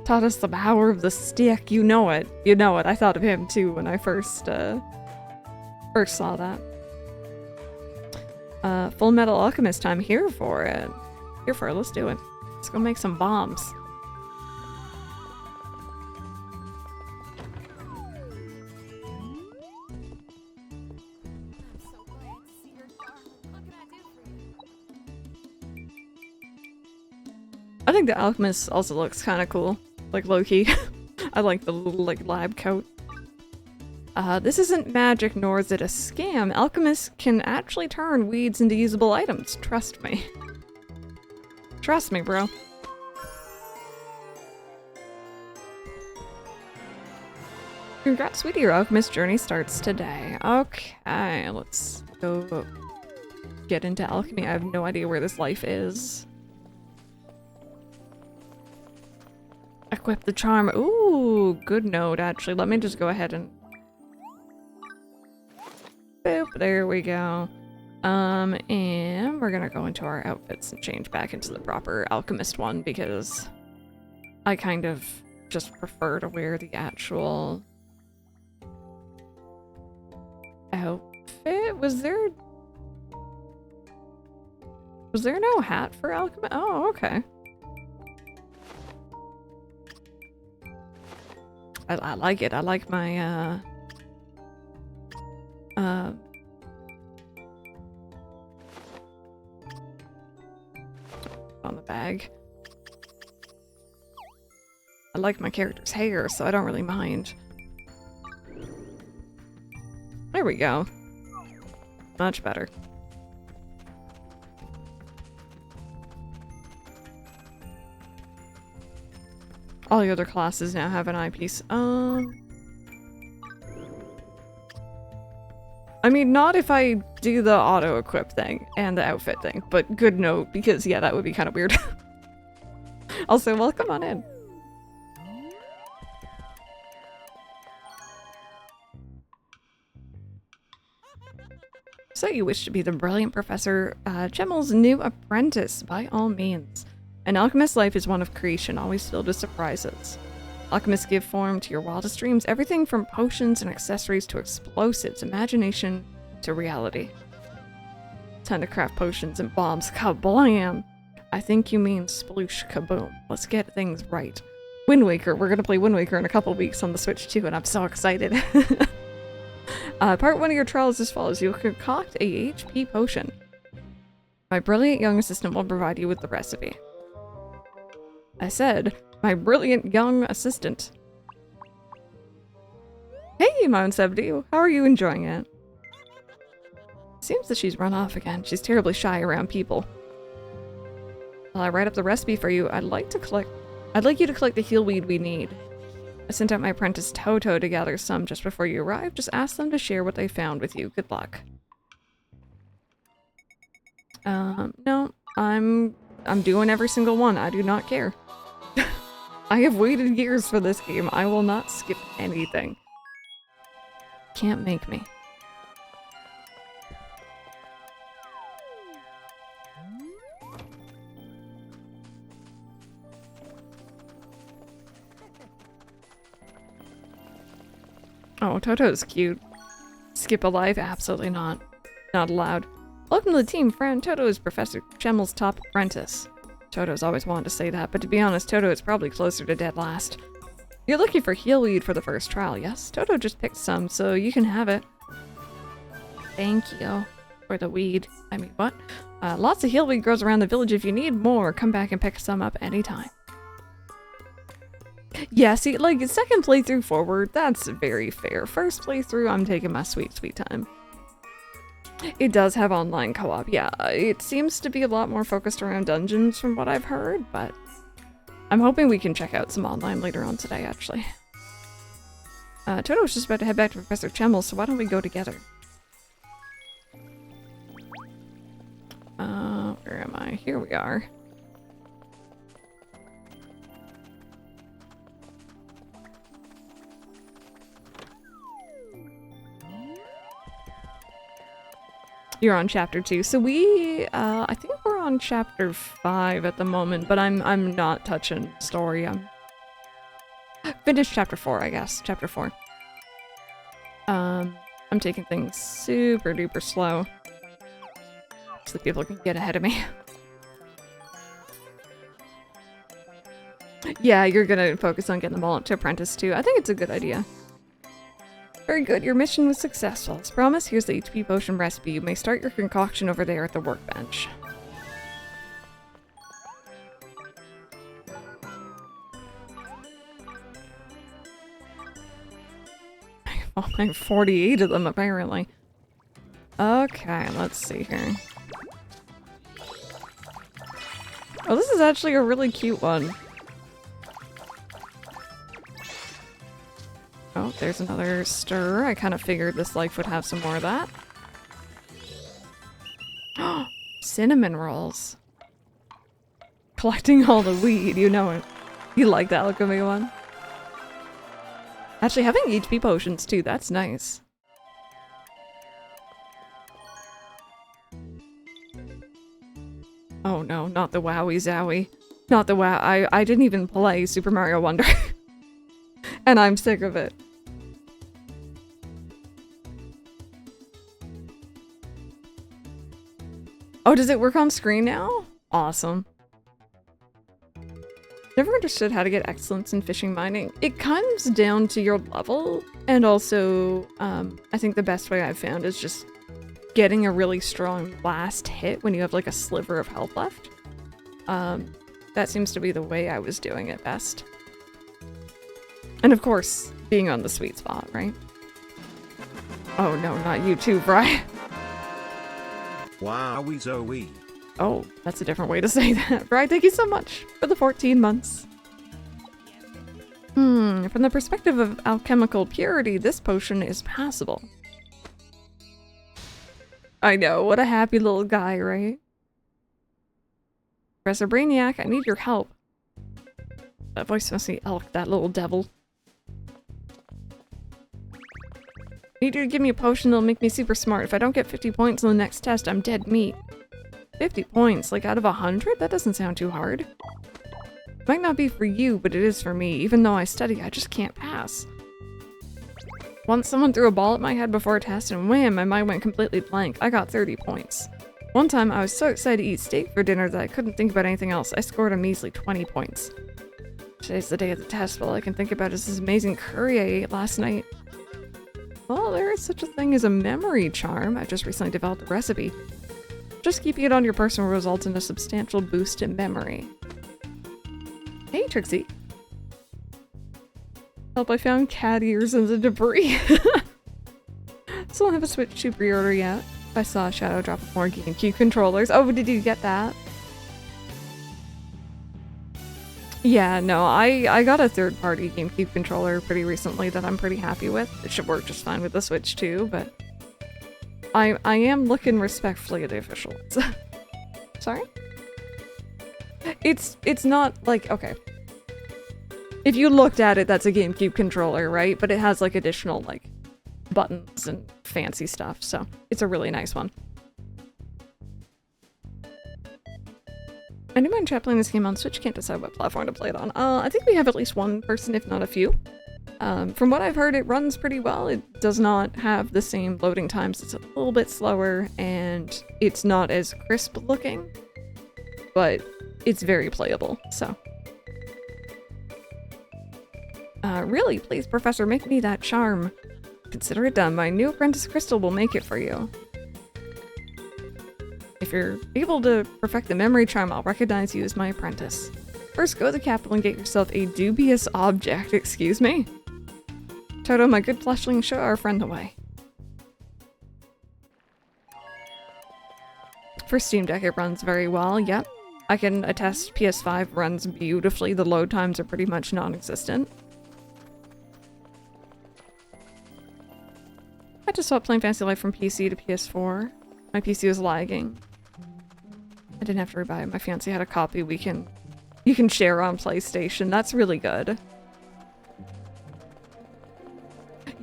Taught us the power of the stick. You know it. You know it. I thought of him too when I first saw that. Full Metal Alchemist, I'm here for it. Here for it. Let's do it. Let's go make some bombs. I think the alchemist also looks kind of cool, like low-key. I like the little like lab coat. This isn't magic, nor is it a scam. Alchemists can actually turn weeds into usable items. Trust me. Trust me, bro. Congrats, sweetie. Your alchemist journey starts today. Okay, let's go get into alchemy. I have no idea where this life is. Equip the charm. Ooh, good note, actually. Let me just go ahead and... Boop, there we go. And we're gonna go into our outfits and change back into the proper alchemist one because I kind of just prefer to wear the actual outfit. Was there no hat for alchemist? Oh, okay. I like it. I like my, on the bag. I like my character's hair, so I don't really mind. There we go. Much better. All the other classes now have an eyepiece. I mean, not if I do the auto-equip thing and the outfit thing, but good note, because yeah, that would be kind of weird. Also, welcome on in. So you wish to be the brilliant Professor Gemmel's new apprentice, by all means. An alchemist's life is one of creation, always filled with surprises. Alchemists give form to your wildest dreams, everything from potions and accessories to explosives, imagination to reality. Time to craft potions and bombs, kablam! I think you mean sploosh kaboom. Let's get things right. Wind Waker, we're gonna play Wind Waker in a couple weeks on the Switch too, and I'm so excited. Part 1 of your trial is as follows. You'll concoct a HP potion. My brilliant young assistant will provide you with the recipe. I said, my brilliant young assistant. Hey, Mount 70, how are you enjoying it? Seems that she's run off again. She's terribly shy around people. While I write up the recipe for you, I'd like to collect I'd like you to collect the heal weed we need. I sent out my apprentice Toto to gather some just before you arrived. Just ask them to share what they found with you. Good luck. No, I'm doing every single one. I do not care. I have waited years for this game. I will not skip anything. Can't make me. Oh, Toto's cute. Skip a life? Absolutely not. Not allowed. Welcome to the team, friend. Toto is Professor Chemmel's top apprentice. Toto's always wanted to say that, but to be honest, Toto is probably closer to dead last. You're looking for heal weed for the first trial, yes? Toto just picked some, so you can have it. Thank you. For the weed. I mean, what? Lots of heal weed grows around the village. If you need more, come back and pick some up anytime. Yeah, see, like, second playthrough forward, that's very fair. First playthrough, I'm taking my sweet, sweet time. It does have online co-op, yeah. It seems to be a lot more focused around dungeons from what I've heard, but I'm hoping we can check out some online later on today, actually. Toto was just about to head back to Professor Chemmel, so why don't we go together? Where am I? Here we are. You're on chapter 2. So we, I think we're on chapter 5 at the moment, but I'm not touching story. I'm finished chapter 4, I guess. Chapter 4. I'm taking things super duper slow so that people can get ahead of me. Yeah, you're gonna focus on getting them all up to apprentice too. I think it's a good idea. Very good, your mission was successful. As promised, here's the HP potion recipe. You may start your concoction over there at the workbench. Oh, I have 48 of them, apparently. Okay, let's see here. Oh, this is actually a really cute one. Oh, there's another stir. I kind of figured this life would have some more of that. Cinnamon rolls. Collecting all the weed, you know it. You like the alchemy one? Actually, having HP potions too, that's nice. Oh no, not the wowie zowie. Not the wow. I didn't even play Super Mario Wonder. And I'm sick of it. Oh, does it work on screen now? Awesome. Never understood how to get excellence in fishing mining. It comes down to your level, and also, I think the best way I've found is just getting a really strong last hit when you have like a sliver of health left. That seems to be the way I was doing it best. And of course, being on the sweet spot, right? Oh no, not you too, Bri. Wowie zowie. Oh, that's a different way to say that. Bri, thank you so much for the 14 months. From the perspective of alchemical purity, this potion is passable. I know, what a happy little guy, right? Professor Brainiac, I need your help. That voice must be Elk, that little devil. Need you to give me a potion that'll make me super smart. If I don't get 50 points on the next test, I'm dead meat. 50 points? Like out of 100? That doesn't sound too hard. Might not be for you, but it is for me. Even though I study, I just can't pass. Once someone threw a ball at my head before a test and wham, my mind went completely blank. I got 30 points. One time, I was so excited to eat steak for dinner that I couldn't think about anything else. I scored a measly 20 points. Today's the day of the test, but all I can think about is this amazing curry I ate last night. Well, there is such a thing as a memory charm. I just recently developed a recipe. Just keeping it on your person will result in a substantial boost in memory. Hey, Trixie. Help, I found cat ears in the debris. Still haven't switched to pre-order yet. I saw a shadow drop of more GameCube controllers. Oh, did you get that? Yeah, no, I got a third-party GameCube controller pretty recently that I'm pretty happy with. It should work just fine with the Switch too, but I am looking respectfully at the official ones. Sorry? It's not like, okay. If you looked at it, that's a GameCube controller, right? But it has like additional like buttons and fancy stuff, so it's a really nice one. Anyone chat playing this game on Switch can't decide what platform to play it on. I think we have at least one person, if not a few. From what I've heard, it runs pretty well. It does not have the same loading times. It's a little bit slower, and it's not as crisp looking, but it's very playable, so. Really, please, Professor, make me that charm. Consider it done. My new apprentice Crystal will make it for you. If you're able to perfect the memory charm, I'll recognize you as my apprentice. First, go to the capital and get yourself a dubious object. Excuse me? Toto, my good fleshling, show our friend the way. For Steam Deck, it runs very well, yep. I can attest PS5 runs beautifully. The load times are pretty much non-existent. I just swapped playing Fantasy Life from PC to PS4. My PC was lagging. I didn't have to rebuy it. My fiance had a copy you can share on PlayStation. That's really good.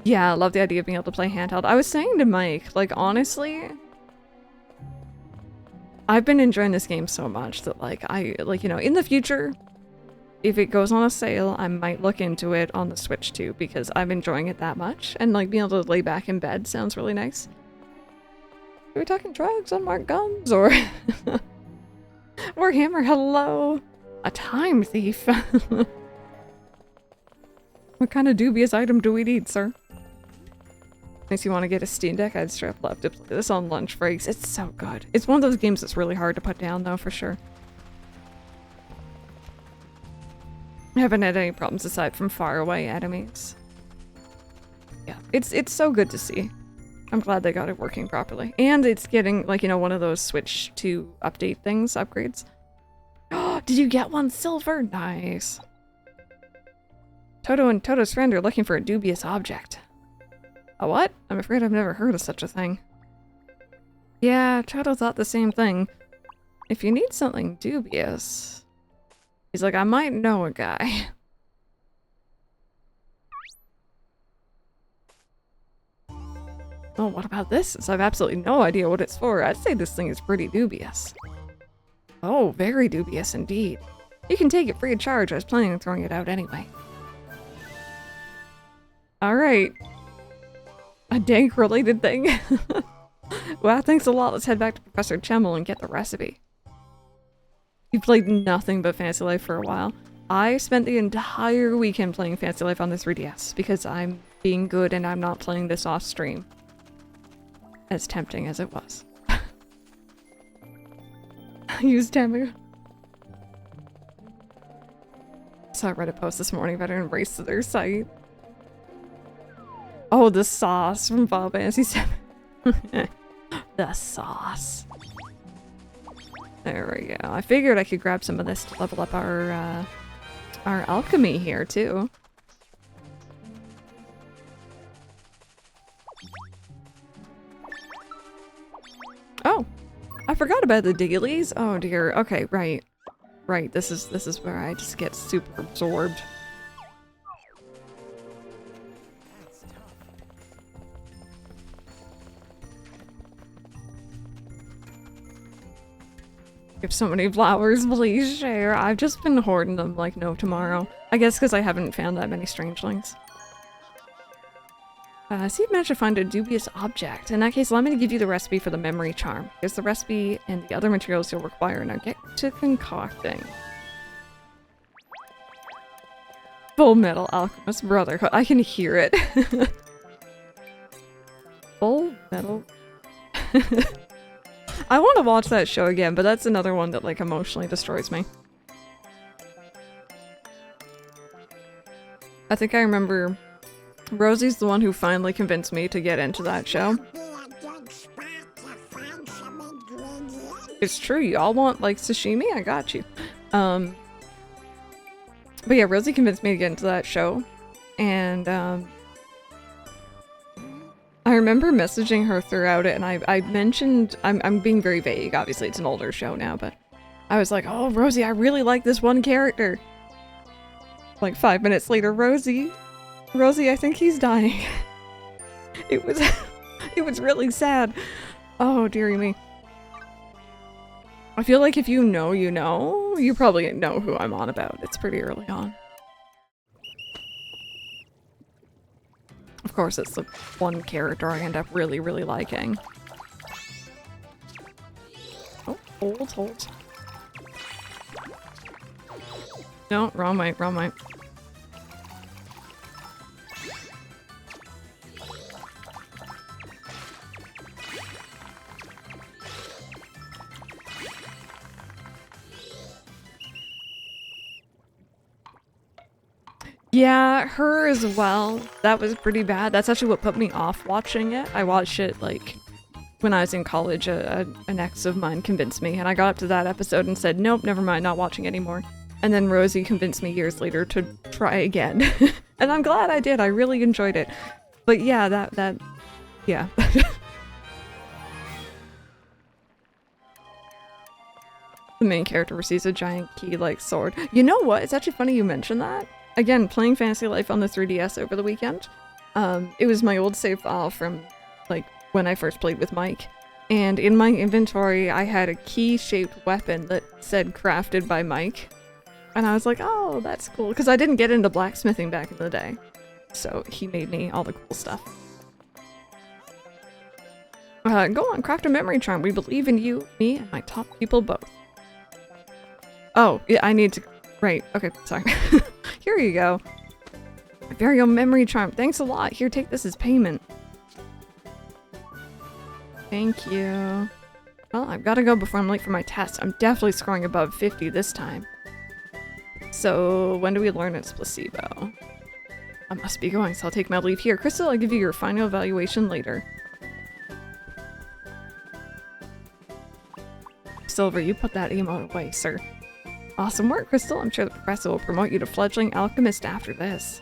Yeah, I love the idea of being able to play handheld. I was saying to Mike, like, honestly, I've been enjoying this game so much that, like, you know, in the future, if it goes on a sale, I might look into it on the Switch too, because I'm enjoying it that much. And, like, being able to lay back in bed sounds really nice. Are we talking drugs, unmarked guns, or... Warhammer, hello! A time thief! What kind of dubious item do we need, sir? Makes you want to get a Steam Deck? I'd straight up love to play this on lunch breaks. It's so good. It's one of those games that's really hard to put down, though, for sure. I haven't had any problems aside from faraway enemies. Yeah, it's so good to see. I'm glad they got it working properly. And it's getting, like, you know, one of those Switch 2 update things, upgrades. Oh, did you get one? Silver? Nice. Toto and Toto's friend are looking for a dubious object. A what? I'm afraid I've never heard of such a thing. Yeah, Toto thought the same thing. If you need something dubious... He's like, I might know a guy. Oh, what about this? Since I have absolutely no idea what it's for, I'd say this thing is pretty dubious. Oh, very dubious indeed. You can take it free of charge. I was planning on throwing it out anyway. Alright. A dank-related thing. Wow, thanks a lot. Let's head back to Professor Chemmel and get the recipe. You played nothing but Fantasy Life for a while. I spent the entire weekend playing Fantasy Life on the 3DS because I'm being good and I'm not playing this off stream. As tempting as it was. Use Tamu. Saw a Reddit post this morning about an embrace to their site. Oh, the sauce from Final Fantasy VII. The sauce. There we go. I figured I could grab some of this to level up our alchemy here too. Oh, I forgot about the dailies. Oh dear. Okay, right. Right, this is where I just get super absorbed. Give so many flowers, please share. I've just been hoarding them like no tomorrow. I guess because I haven't found that many strangelings. See if you manage to find a dubious object. In that case, allow me to give you the recipe for the memory charm. Here's the recipe and the other materials you'll require. Now get to concocting. Full Metal Alchemist Brotherhood. I can hear it. Full Metal... I want to watch that show again, but that's another one that, like, emotionally destroys me. I think I remember Rosie's the one who finally convinced me to get into that show. It's true, you all want, like, sashimi? I got you. But yeah, Rosie convinced me to get into that show. And I remember messaging her throughout it, and I mentioned, I'm being very vague, obviously it's an older show now, but I was like, oh, Rosie, I really like this one character. Like 5 minutes later, Rosie, I think he's dying. It was, it was really sad. Oh, dearie me. I feel like if you know, you probably know who I'm on about. It's pretty early on. Of course, it's the one character I end up really, really liking. Oh, hold. No, wrong way. Yeah, her as well. That was pretty bad. That's actually what put me off watching it. I watched it, like, when I was in college. An ex of mine convinced me, and I got up to that episode and said, nope, never mind, not watching anymore. And then Rosie convinced me years later to try again. And I'm glad I did. I really enjoyed it. But yeah, yeah. The main character receives a giant key-like sword. You know what? It's actually funny you mentioned that. Again, playing Fantasy Life on the 3DS over the weekend. It was my old save file from, like, when I first played with Mike. And in my inventory, I had a key-shaped weapon that said crafted by Mike. And I was like, oh, that's cool. Because I didn't get into blacksmithing back in the day. So he made me all the cool stuff. Go on, craft a memory charm. We believe in you, me, and my top people both. Oh, yeah, I need to... Right, okay, sorry. Here you go. My very own memory charm. Thanks a lot. Here, take this as payment. Thank you. Well, I've got to go before I'm late for my test. I'm definitely scoring above 50 this time. So, when do we learn it's placebo? I must be going, so I'll take my leave here. Crystal, I'll give you your final evaluation later. Silver, you put that emote away, sir. Awesome work, Crystal. I'm sure the professor will promote you to fledgling alchemist after this.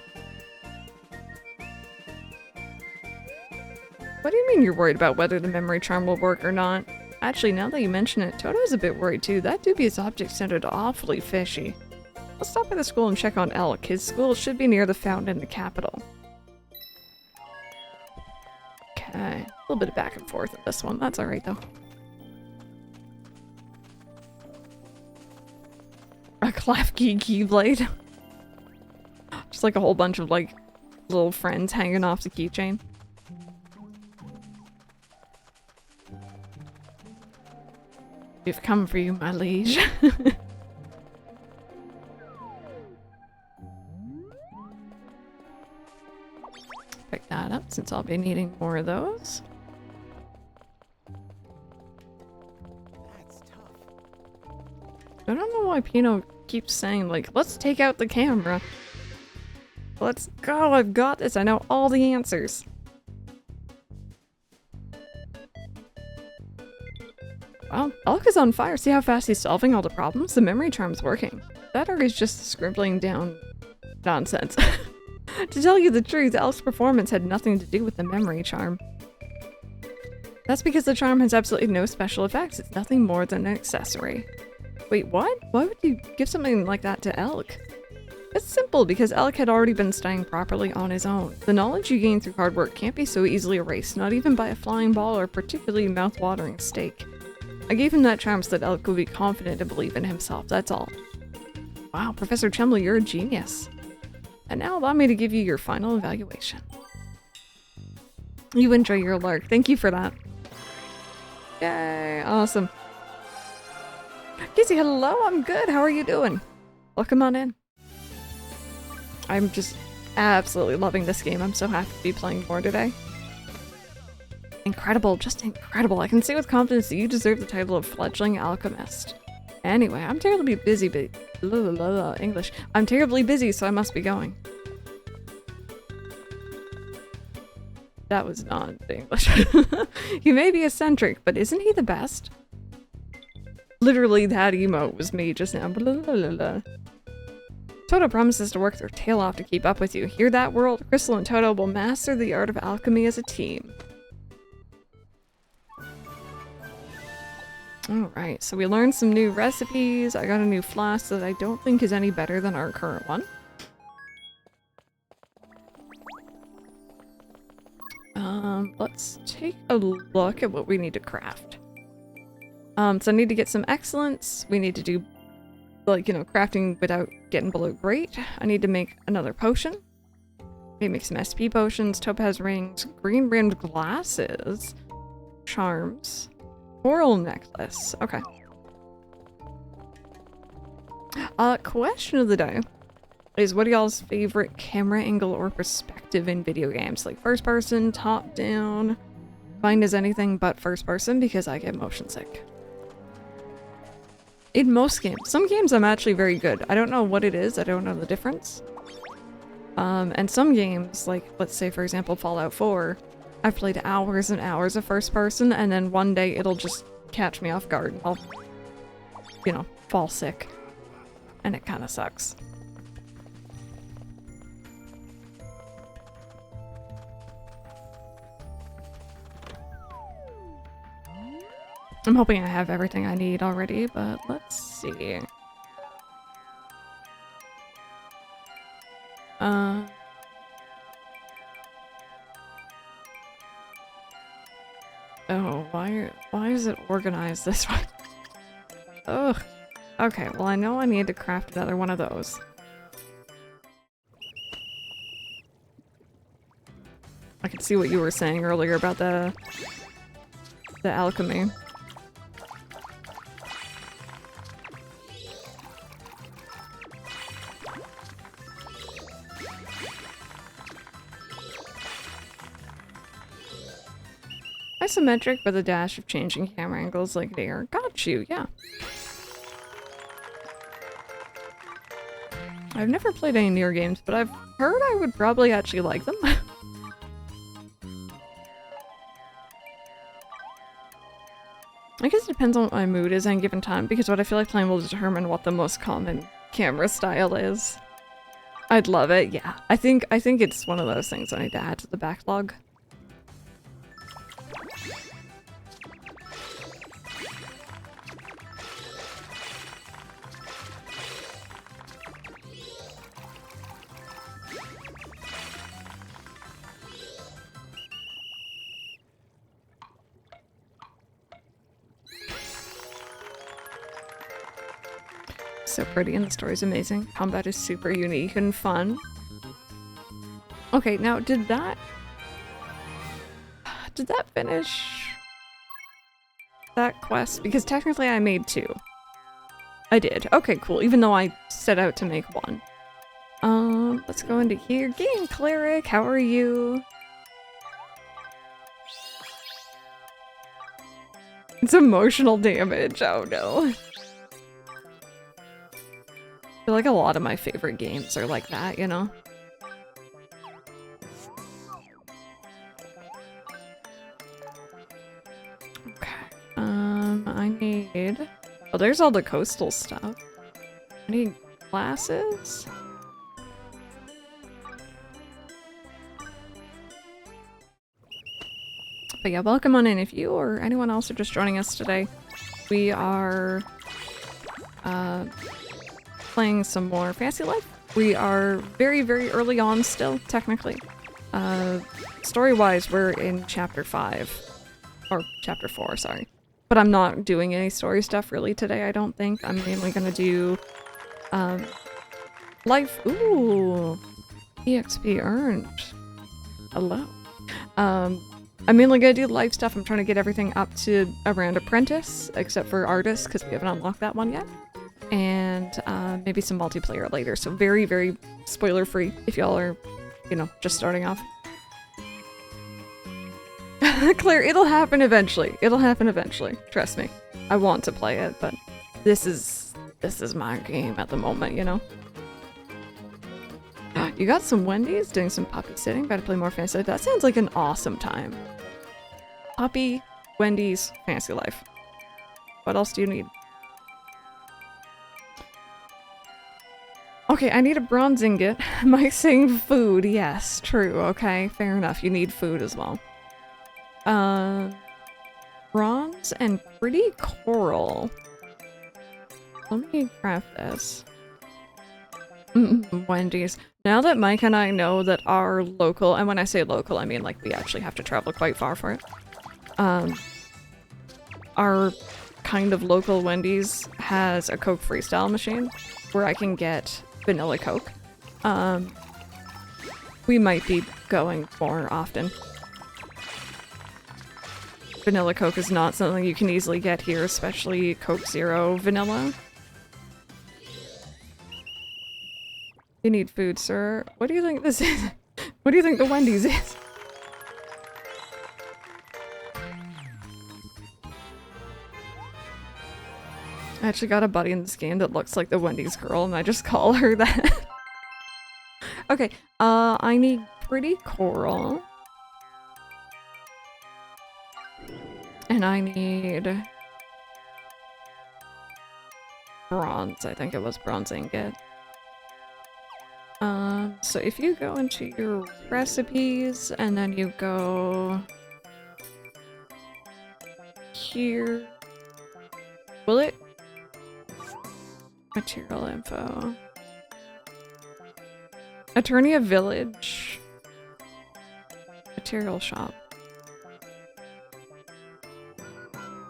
What do you mean you're worried about whether the memory charm will work or not? Actually, now that you mention it, Toto's a bit worried too. That dubious object sounded awfully fishy. I'll stop by the school and check on Elk. His school should be near the fountain in the capital. Okay, a little bit of back and forth in this one. That's alright though. A Klafki keyblade. Just like a whole bunch of like little friends hanging off the keychain. We've come for you, my liege. Pick that up since I'll be needing more of those. I don't know why Pino keeps saying, like, let's take out the camera. Let's go, I've got this, I know all the answers. Well, Elk is on fire. See how fast he's solving all the problems? The memory charm's working. That or he's just scribbling down nonsense. To tell you the truth, Elk's performance had nothing to do with the memory charm. That's because the charm has absolutely no special effects. It's nothing more than an accessory. Wait, what? Why would you give something like that to Elk? It's simple, because Elk had already been studying properly on his own. The knowledge you gain through hard work can't be so easily erased, not even by a flying ball or a particularly mouth-watering steak. I gave him that charm so that Elk would be confident and believe in himself, that's all. Wow, Professor Chumley, you're a genius. And now allow me to give you your final evaluation. You enjoy your lark. Thank you for that. Yay, awesome. Kizzy, hello, I'm good. How are you doing? Welcome on in. I'm just absolutely loving this game. I'm so happy to be playing more today. Incredible, just incredible. I can say with confidence that you deserve the title of fledgling alchemist. Anyway, I'm terribly busy, but English. I'm terribly busy, so I must be going. That was not English. He may be eccentric, but isn't he the best? Literally, that emote was me just now. Toto promises to work their tail off to keep up with you. Hear that, world? Crystal and Toto will master the art of alchemy as a team. Alright, so we learned some new recipes. I got a new flask that I don't think is any better than our current one. Let's take a look at what we need to craft. So I need to get some excellence. We need to do, like, you know, crafting without getting below great. I need to make another potion. Maybe make some SP potions, topaz rings, green rimmed glasses, charms, coral necklace. Okay. Question of the day is, what are y'all's favorite camera angle or perspective in video games? Like first person, top down? Mine is anything but first person because I get motion sick. In most games. Some games I'm actually very good. I don't know what it is. I don't know the difference. And some games, like let's say for example Fallout 4, I've played hours and hours of first person and then one day it'll just catch me off guard. I'll, you know, fall sick. And it kind of sucks. I'm hoping I have everything I need already, but let's see. Oh, why is it organized this way? Ugh. Okay, well I know I need to craft another one of those. I can see what you were saying earlier about the alchemy. Isometric with a dash of changing camera angles like they are. Got you, yeah. I've never played any newer games, but I've heard I would probably actually like them. I guess it depends on what my mood is at any given time, because what I feel like playing will determine what the most common camera style is. I'd love it, yeah. I think it's one of those things I need to add to the backlog. So pretty and the story's amazing. Combat is super unique and fun. Okay, now did that finish that quest? Because technically I made 2. I did. Okay, cool. Even though I set out to make 1. Let's go into here. Game Cleric, how are you? It's emotional damage. Oh no. I feel like a lot of my favorite games are like that, you know? Okay. I need... Oh, there's all the coastal stuff. I need glasses? But yeah, welcome on in. If you or anyone else are just joining us today, we are... playing some more Fantasy Life. We are very, very early on still, technically. Story-wise, we're in Chapter 5. Or Chapter 4, sorry. But I'm not doing any story stuff really today, I don't think. I'm mainly gonna do, life. Ooh! EXP earned. Hello. I'm mainly gonna do life stuff. I'm trying to get everything up to around Apprentice, except for Artist, because we haven't unlocked that one yet. And maybe some multiplayer later. So very, very spoiler free if y'all are, you know, just starting off. Claire, it'll happen eventually. It'll happen eventually. Trust me. I want to play it, but this is my game at the moment, you know? You got some Wendy's doing some puppy sitting. Gotta play more Fantasy Life. That sounds like an awesome time. Puppy, Wendy's, Fantasy Life. What else do you need? Okay, I need a bronze ingot. Mike's saying food. Yes, true. Okay, fair enough. You need food as well. Bronze and pretty coral. Let me craft this. Wendy's. Now that Mike and I know that our local, and when I say local, I mean like we actually have to travel quite far for it. Our kind of local Wendy's has a Coke Freestyle machine where I can get vanilla Coke. We might be going more often. Vanilla Coke is not something you can easily get here, especially Coke Zero vanilla. You need food, sir. What do you think this is? What do you think the Wendy's is? I actually got a buddy in this game that looks like the Wendy's girl, and I just call her that. Okay, I need pretty coral. And I need bronze. I think it was bronze ingot. So if you go into your recipes and then you go here, will it? Material info. Attorney of Village. Material shop.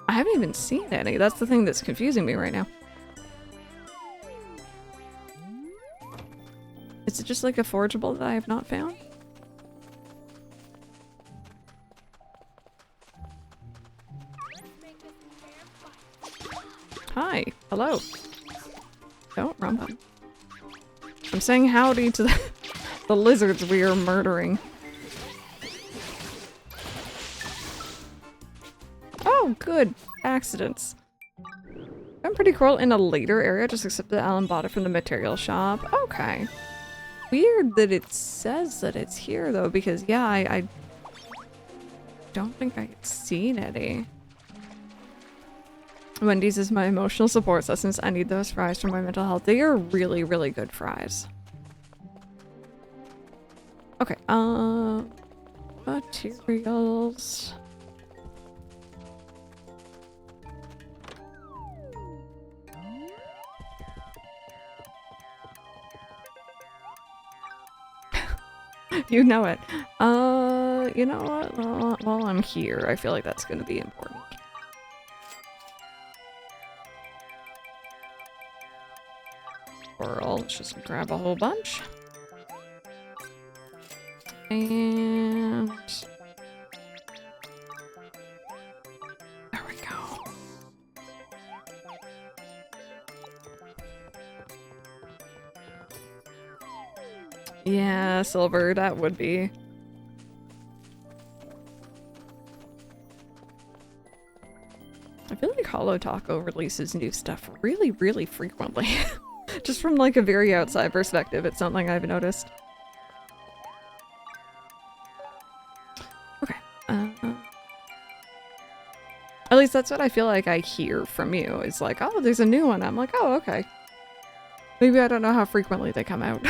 I haven't even seen any. That's the thing that's confusing me right now. Is it just like a forgeable that I have not found? Hi. Hello. Don't run button. I'm saying howdy to the lizards we are murdering. Oh, good. Accidents. I'm pretty cool in a later area, just accept that Alan bought it from the material shop. Okay. Weird that it says that it's here though, because yeah, I don't think I've seen any. Wendy's is my emotional support since I need those fries for my mental health. They are really, really good fries. Okay, materials. You know it. You know what? While I'm here, I feel like that's gonna be important. Or let's just grab a whole bunch. And there we go. Yeah, silver, that would be. I feel like Hollow Taco releases new stuff really, really frequently. Just from like a very outside perspective, it's something I've noticed. Okay. At least that's what I feel like I hear from you. It's like, oh, there's a new one. I'm like, oh, okay. Maybe I don't know how frequently they come out.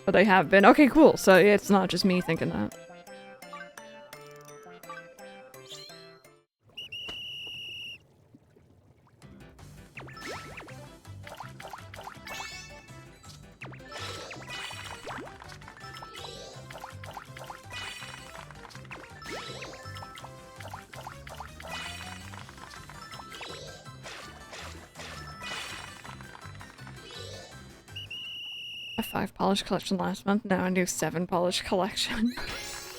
But they have been. Okay, cool. So it's not just me thinking that. A 5 polish collection last month, now a new 7 polish collection.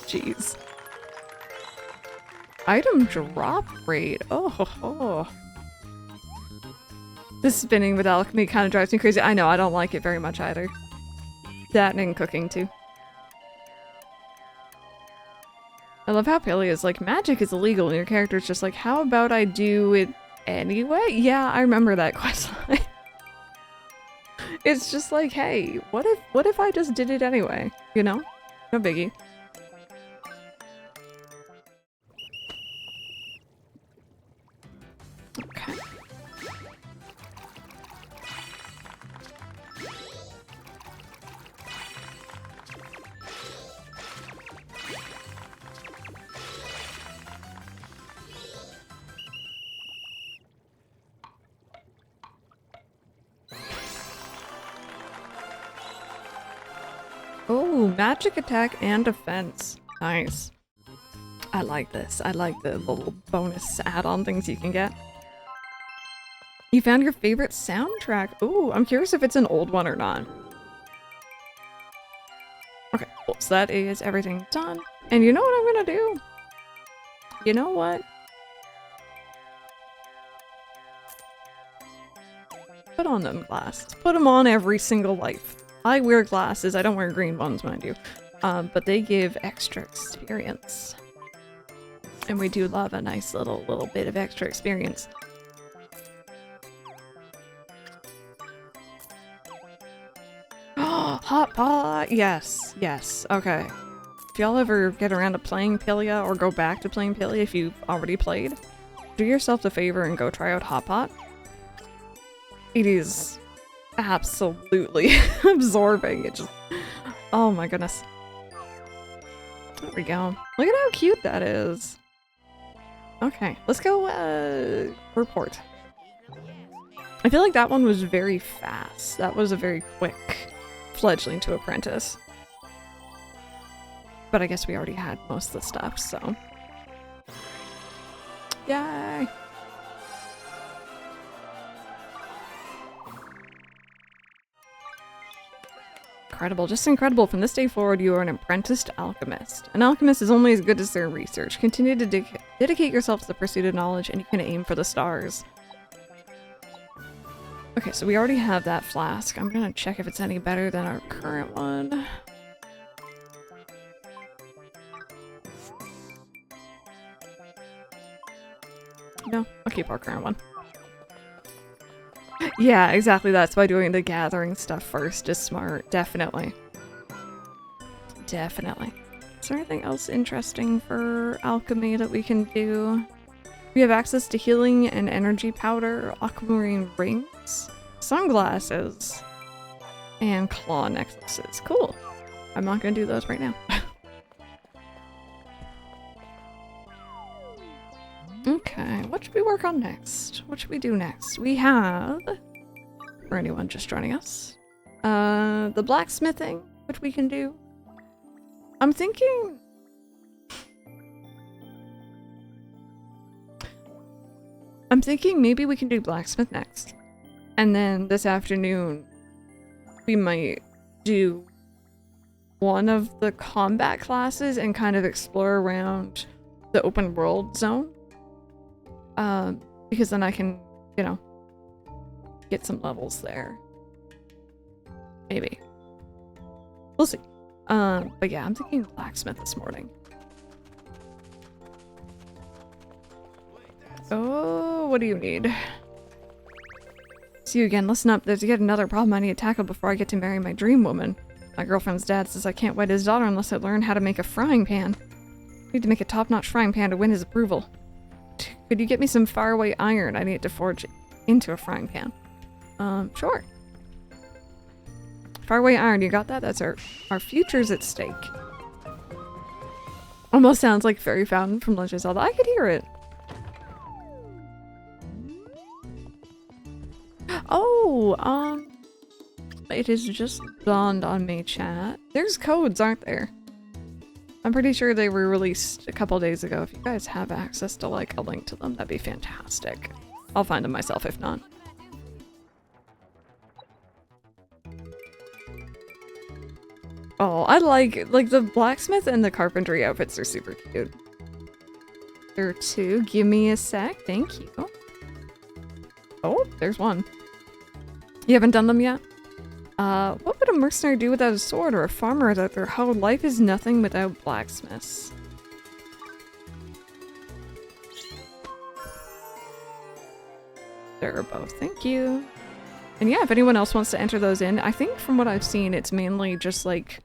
Jeez. Item drop rate. Oh ho ho. This spinning with alchemy kind of drives me crazy. I know, I don't like it very much either. That and cooking too. I love how Paley is like, magic is illegal and your character's just like, how about I do it anyway? Yeah, I remember that questline. It's just like, hey, what if I just did it anyway? You know? No biggie. Okay. Ooh, magic attack and defense. Nice. I like this. I like the little bonus add-on things you can get. You found your favorite soundtrack. Ooh, I'm curious if it's an old one or not. Okay, cool. So that is everything done. And you know what I'm gonna do? You know what? Put on them glasses. Put them on every single life. I wear glasses. I don't wear green ones, mind you. But they give extra experience. And we do love a nice little bit of extra experience. Hot pot! Yes, yes, okay. If y'all ever get around to playing Pilia or go back to playing Pilia if you've already played, do yourself a favor and go try out Hot Pot. It is absolutely absorbing. It just... Oh my goodness. There we go. Look at how cute that is. Okay, let's go, report. I feel like that one was very fast. That was a very quick fledgling to apprentice. But I guess we already had most of the stuff, so... Yay! Incredible, just incredible. From this day forward, you are an apprenticed alchemist. An alchemist is only as good as their research. Continue to dedicate yourself to the pursuit of knowledge, and you can aim for the stars. Okay, so we already have that flask. I'm gonna check if it's any better than our current one. No, I'll keep our current one. Yeah, exactly. That's why doing the gathering stuff first is smart. Definitely. Definitely. Is there anything else interesting for alchemy that we can do? We have access to healing and energy powder, aquamarine rings, sunglasses, and claw necklaces. Cool. I'm not gonna do those right now. Okay, what should we work on next? What should we do next? We have, for anyone just joining us, the blacksmithing, which we can do. I'm thinking... maybe we can do blacksmith next. And then this afternoon, we might do one of the combat classes and kind of explore around the open world zone. Because then I can, you know, get some levels there. Maybe. We'll see. But yeah, I'm thinking blacksmith this morning. Oh, what do you need? See you again. Listen up. There's yet another problem I need to tackle before I get to marry my dream woman. My girlfriend's dad says I can't wed his daughter unless I learn how to make a frying pan. I need to make a top-notch frying pan to win his approval. Could you get me some faraway iron? I need it to forge into a frying pan. Sure. Faraway iron, you got that? That's our future's at stake. Almost sounds like Fairy Fountain from Legend of Zelda. I could hear it. Oh, it has just dawned on me, chat. There's codes, aren't there? I'm pretty sure they were released a couple days ago. If you guys have access to, like, a link to them, that'd be fantastic. I'll find them myself if not. Oh, I like the blacksmith and the carpentry outfits are super cute. There are two. Give me a sec. Thank you. Oh, there's one. You haven't done them yet? What would a mercenary do without a sword, or a farmer without their hoe? Life is nothing without blacksmiths. There are both. Thank you. And yeah, if anyone else wants to enter those in, I think from what I've seen, it's mainly just like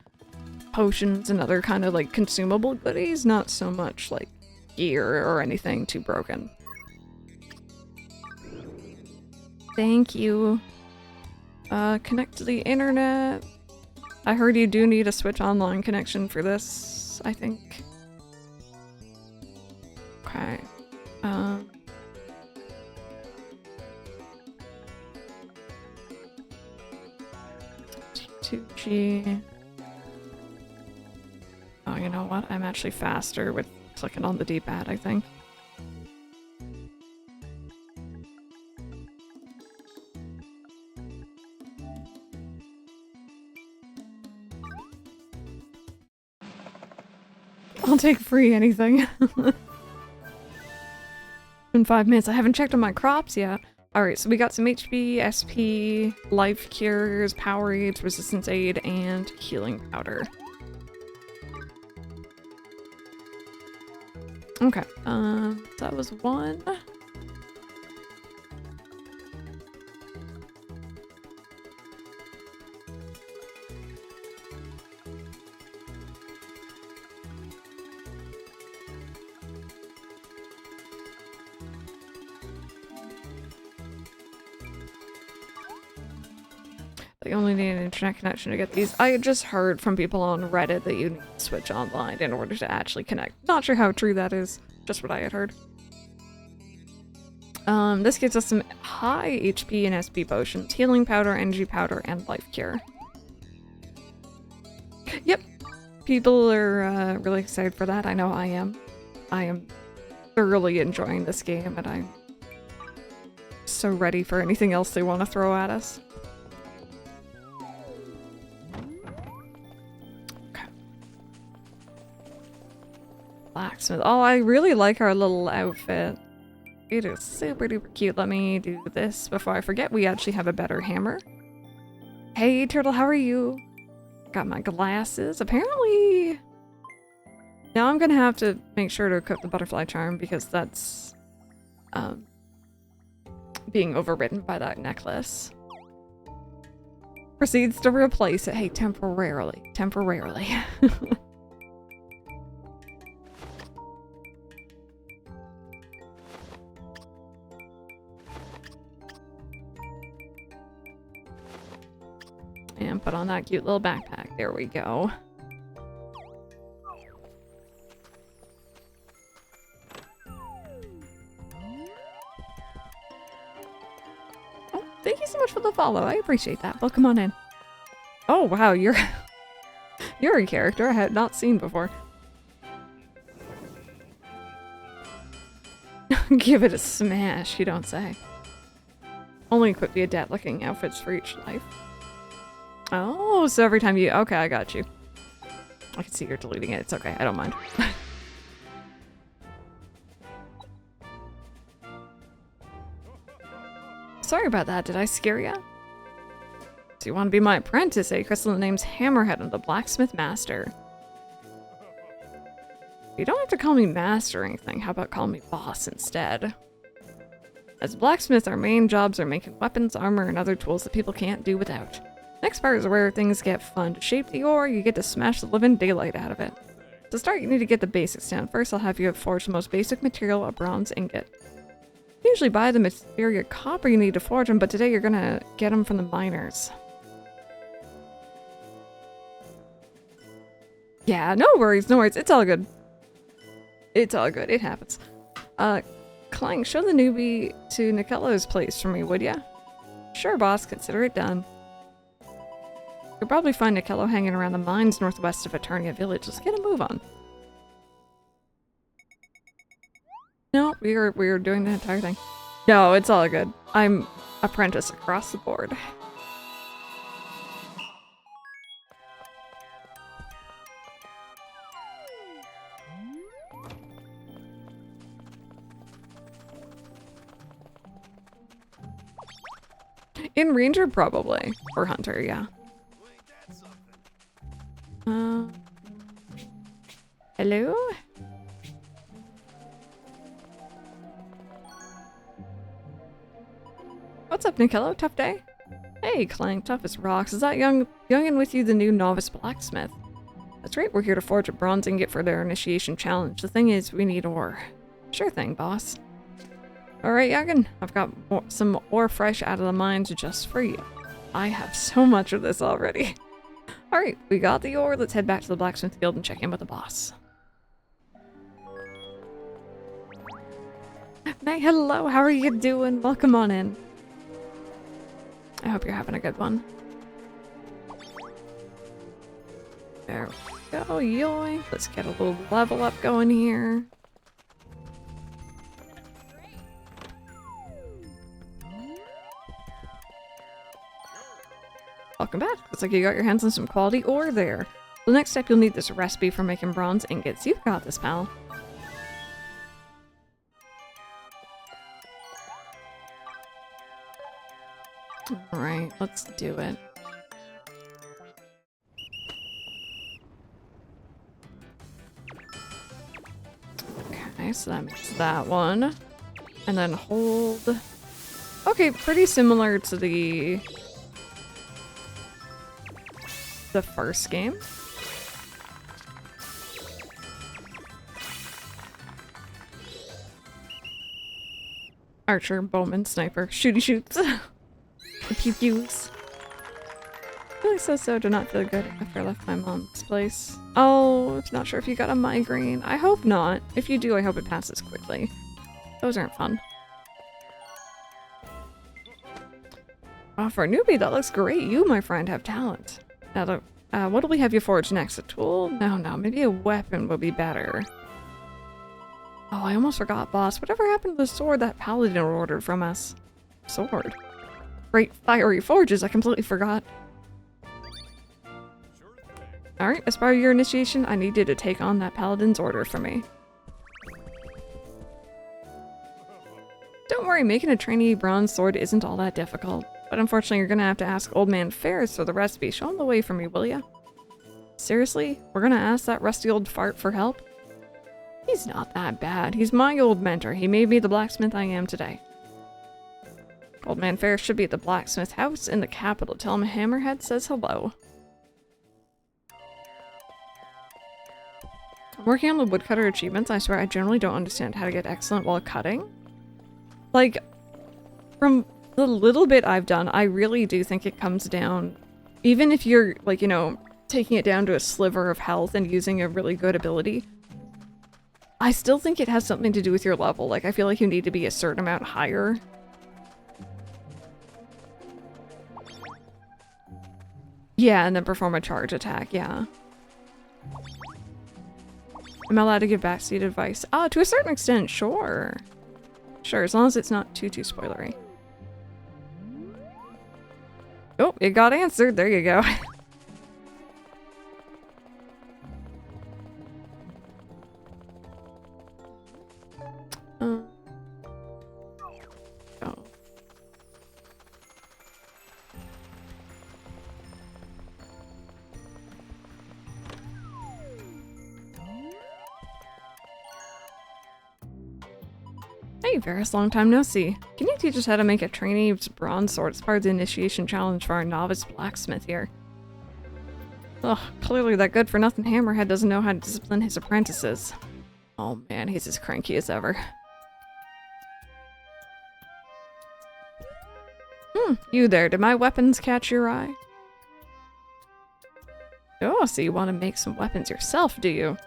potions and other kind of like consumable goodies, not so much like gear or anything too broken. Thank you. Connect to the internet. I heard you do need a Switch Online connection for this, I think. Okay. T2G. know what? I'm actually faster with clicking on the D-pad, I think. I'll take free anything. In 5 minutes. I haven't checked on my crops yet. Alright, so we got some HP, SP, life cures, power aids, resistance aid, and healing powder. Okay, that was one. You only need an internet connection to get these. I just heard from people on Reddit that you need to switch online in order to actually connect. Not sure how true that is. Just what I had heard. This gives us some high HP and SP potions, healing powder, energy powder, and life cure. Yep. People are really excited for that. I know I am. I am thoroughly enjoying this game, and I'm so ready for anything else they want to throw at us. Blacksmith. Oh, I really like our little outfit. It is super duper cute. Let me do this before I forget. We actually have a better hammer. Hey, Turtle, how are you? Got my glasses. Apparently... Now I'm gonna have to make sure to equip the butterfly charm because that's... being overridden by that necklace. Proceeds to replace it. Hey, temporarily. Temporarily. And put on that cute little backpack. There we go. Oh, thank you so much for the follow. I appreciate that. Welcome on in. Oh, wow, you're you're a character I had not seen before. Give it a smash, you don't say. Only equip the adept-looking outfits for each life. Oh, so every time you... Okay, I got you. I can see you're deleting it. It's okay. I don't mind. Sorry about that. Did I scare you? So you want to be my apprentice, eh? Crystal, the name's Hammerhead. I'm the blacksmith master. You don't have to call me master or anything. How about call me boss instead? As a blacksmith, our main jobs are making weapons, armor, and other tools that people can't do without. Next part is where things get fun. To shape the ore, you get to smash the living daylight out of it. To start, you need to get the basics down. First, I'll have you forge the most basic material, a bronze ingot. You usually buy the material copper you need to forge them, but today you're gonna get them from the miners. Yeah, no worries, no worries. It's all good. It's all good. It happens. Clank, show the newbie to Nikello's place for me, would ya? Sure, boss. Consider it done. You'll probably find Nikello hanging around the mines northwest of Eternia Village. Let's get a move on. No, we were doing the entire thing. No, it's all good. I'm apprentice across the board. In Ranger, probably. Or Hunter, yeah. Hello? What's up, Nikello? Tough day? Hey, Clank, tough as rocks. Is that youngin' with you, the new novice blacksmith? That's right, we're here to forge a bronze ingot for their initiation challenge. The thing is, we need ore. Sure thing, boss. Alright, youngin', I've got some ore fresh out of the mines just for you. I have so much of this already. Alright, we got the ore. Let's head back to the blacksmith guild and check in with the boss. Hey, hello, how are you doing? Welcome on in. I hope you're having a good one. There we go, yoink. Let's get a little level up going here. Welcome back. Looks like you got your hands on some quality ore there. The next step, you'll need this recipe for making bronze ingots. You've got this, pal. Alright, let's do it. Okay, so that makes that one. And then hold... Okay, pretty similar to the first game. Archer, bowman, sniper, shooty shoots. The pew pews. Really so do not feel good after I left my mom's place. Oh, not sure if you got a migraine. I hope not. If you do, I hope it passes quickly. Those aren't fun. Oh, for a newbie, that looks great. You, my friend, have talent. Now, what do we have you forge next? A tool? No, maybe a weapon would be better. Oh, I almost forgot, boss. Whatever happened to the sword that paladin ordered from us? Sword? Great fiery forges, I completely forgot. Alright, as part of your initiation, I need you to take on that paladin's order for me. Don't worry, making a trainee bronze sword isn't all that difficult. But unfortunately, you're gonna have to ask Old Man Ferris for the recipe. Show him the way for me, will ya? Seriously? We're gonna ask that rusty old fart for help? He's not that bad. He's my old mentor. He made me the blacksmith I am today. Old Man Ferris should be at the blacksmith house in the capital. Tell him Hammerhead says hello. I'm working on the woodcutter achievements. I swear I generally don't understand how to get excellent while cutting. Like, from the little bit I've done, I really do think it comes down, even if you're, like, you know, taking it down to a sliver of health and using a really good ability, I still think it has something to do with your level. Like, I feel like you need to be a certain amount higher. Yeah, and then perform a charge attack, yeah. Am I allowed to give backseat advice? To a certain extent, sure. Sure, as long as it's not too spoilery. Oh, it got answered. There you go. Oh. Hey, Varys, long time no see. Can you teach us how to make a trainee's bronze sword as part of the initiation challenge for our novice blacksmith here? Ugh, clearly that good-for-nothing Hammerhead doesn't know how to discipline his apprentices. Oh man, he's as cranky as ever. You there, did my weapons catch your eye? Oh, so you want to make some weapons yourself, do you?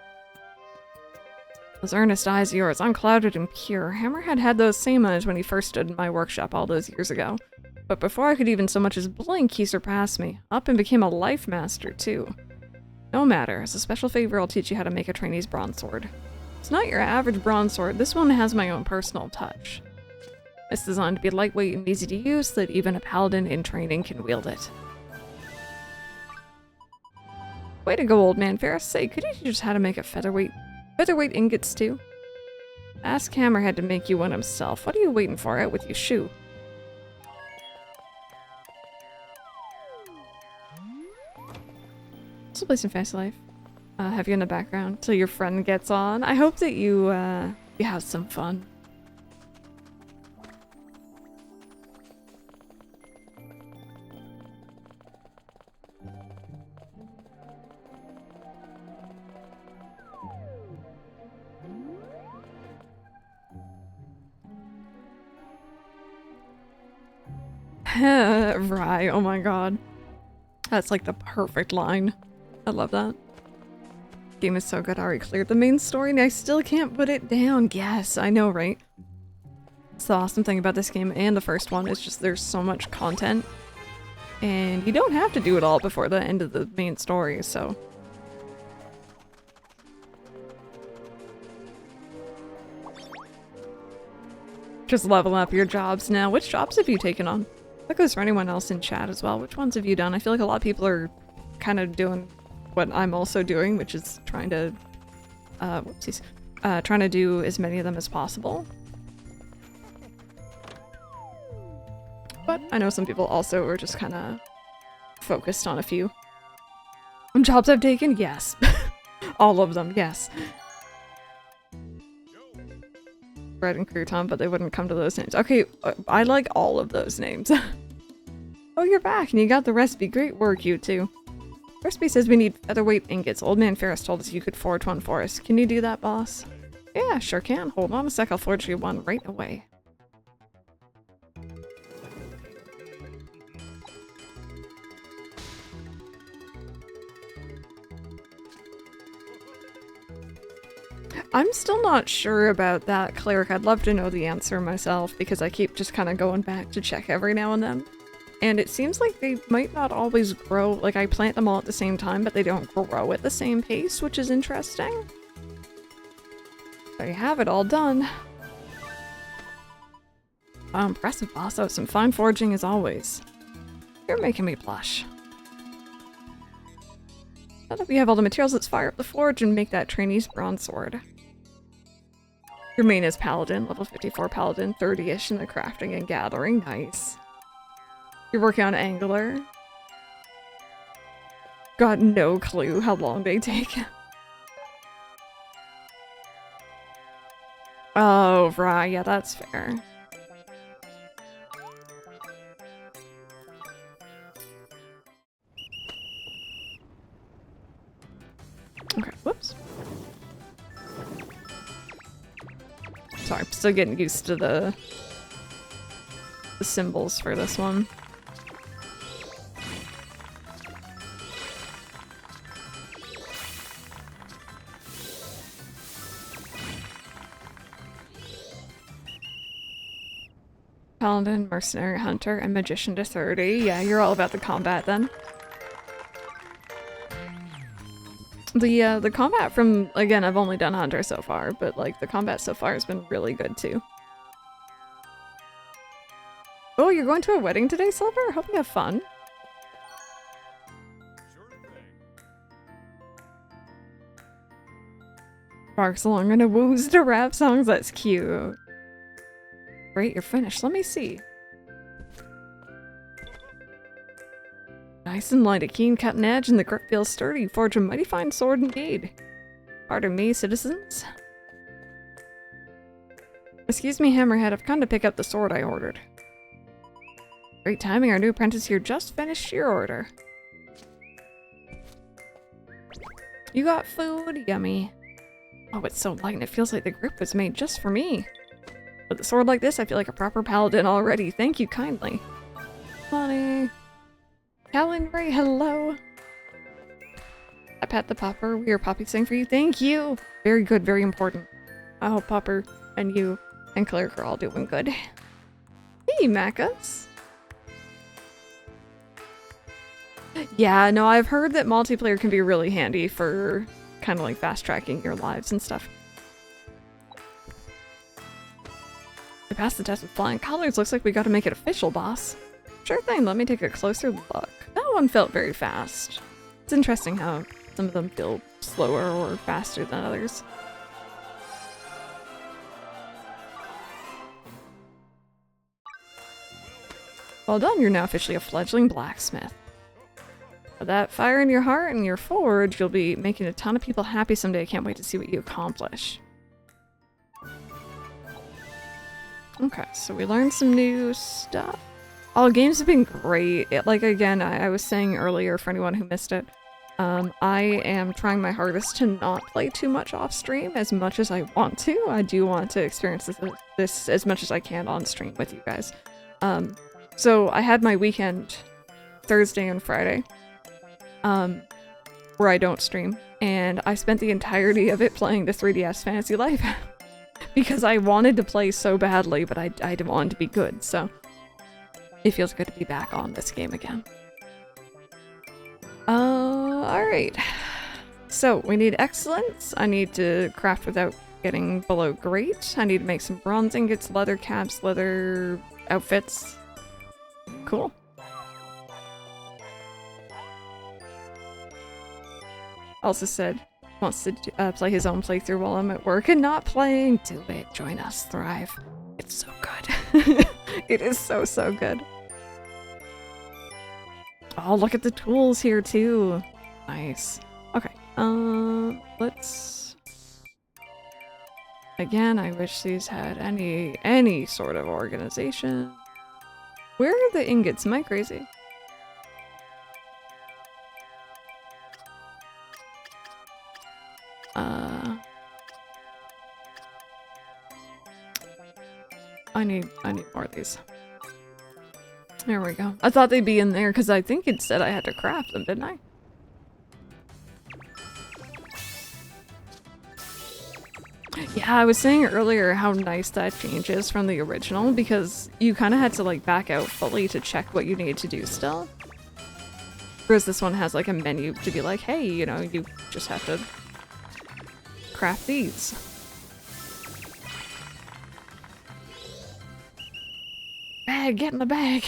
Those earnest eyes of yours, unclouded and pure. Hammerhead had those same eyes when he first stood in my workshop all those years ago. But before I could even so much as blink, he surpassed me. Up and became a life master, too. No matter, as a special favor, I'll teach you how to make a trainee's bronze sword. It's not your average bronze sword, this one has my own personal touch. It's designed to be lightweight and easy to use so that even a paladin in training can wield it. Way to go, Old Man Ferris. Say, could you teach us how to make a featherweight ingots too? Ask Hammerhead to make you one himself. What are you waiting for? Out with you, shoe. Let's play some Fast Life. Have you in the background till your friend gets on. I hope that you have some fun. Right, oh my god. That's like the perfect line. I love that. Game is so good, I already cleared the main story and I still can't put it down. Yes, I know, right? It's the awesome thing about this game and the first one is just there's so much content. And you don't have to do it all before the end of the main story, so... Just level up your jobs now. Which jobs have you taken on? That goes for anyone else in chat as well. Which ones have you done? I feel like a lot of people are kind of doing what I'm also doing, which is trying to, whoopsies, trying to do as many of them as possible. But I know some people also are just kind of focused on a few. Jobs I've taken? Yes. All of them, yes. Bread and crouton, but they wouldn't come to those names. Okay, I like all of those names. Oh, you're back and you got the recipe. Great work, you two. Recipe says we need featherweight ingots. Old man Ferris told us you could forge one for us. Can you do that, boss? Yeah, sure can. Hold on a sec, I'll forge you one right away. I'm still not sure about that cleric. I'd love to know the answer myself because I keep just kind of going back to check every now and then. And it seems like they might not always grow, like I plant them all at the same time, but they don't grow at the same pace, which is interesting. There you have it all done. Wow, impressive, boss. Oh, some fine forging as always. You're making me blush. Now that we have all the materials, let's fire up the forge and make that trainee's bronze sword. Your main is paladin, level 54 paladin, 30-ish in the crafting and gathering. Nice. You're working on angler. Got no clue how long they take. Oh, right. Yeah, that's fair. Okay, whoops. Sorry, I'm still getting used to the symbols for this one. Paladin, mercenary, hunter, and magician to 30. Yeah, you're all about the combat then. The combat from, again, I've only done hunter so far, but like the combat so far has been really good too. Oh, you're going to a wedding today, Silver? I hope you have fun. Barks along in a woos to rap songs. That's cute. Great, you're finished. Let me see. Nice and light, a keen cutting edge, and the grip feels sturdy. Forge a mighty fine sword indeed. Pardon me, citizens. Excuse me, Hammerhead. I've come to pick up the sword I ordered. Great timing. Our new apprentice here just finished your order. You got food? Yummy. Oh, it's so light and it feels like the grip was made just for me. With a sword like this, I feel like a proper paladin already. Thank you kindly. Money. Callan Ray, hello. I pat the popper. We are poppy sing for you. Thank you. Very good, very important. I hope Popper and you and Cleric are all doing good. Hey, Macas. Yeah, no, I've heard that multiplayer can be really handy for kind of like fast tracking your lives and stuff. I passed the test with flying colors. Looks like we gotta make it official, boss. Sure thing, let me take a closer look. That one felt very fast. It's interesting how some of them feel slower or faster than others. Well done, you're now officially a fledgling blacksmith. With that fire in your heart and your forge, you'll be making a ton of people happy someday. I can't wait to see what you accomplish. Okay, so we learned some new stuff. Oh, games have been great. Like, again, I was saying earlier, for anyone who missed it, I am trying my hardest to not play too much off stream as much as I want to. I do want to experience this as much as I can on stream with you guys. So I had my weekend Thursday and Friday, where I don't stream, and I spent the entirety of it playing the 3DS Fantasy Life because I wanted to play so badly, but I didn't want it to be good, so it feels good to be back on this game again. Alright. So, we need excellence. I need to craft without getting below great. I need to make some bronze ingots, leather caps, leather outfits. Cool. Also said wants to play his own playthrough while I'm at work and not playing. Do it. Join us. Thrive. It's so good. It is so, so good. Oh, look at the tools here too. Nice. Okay. Let's... Again, I wish these had any sort of organization. Where are the ingots? Am I crazy? I need more of these. There we go. I thought they'd be in there because I think it said I had to craft them, didn't I? Yeah, I was saying earlier how nice that change is from the original because you kind of had to like back out fully to check what you needed to do still. Whereas this one has like a menu to be like, hey, you know, you just have to craft these. Bag, get in the bag.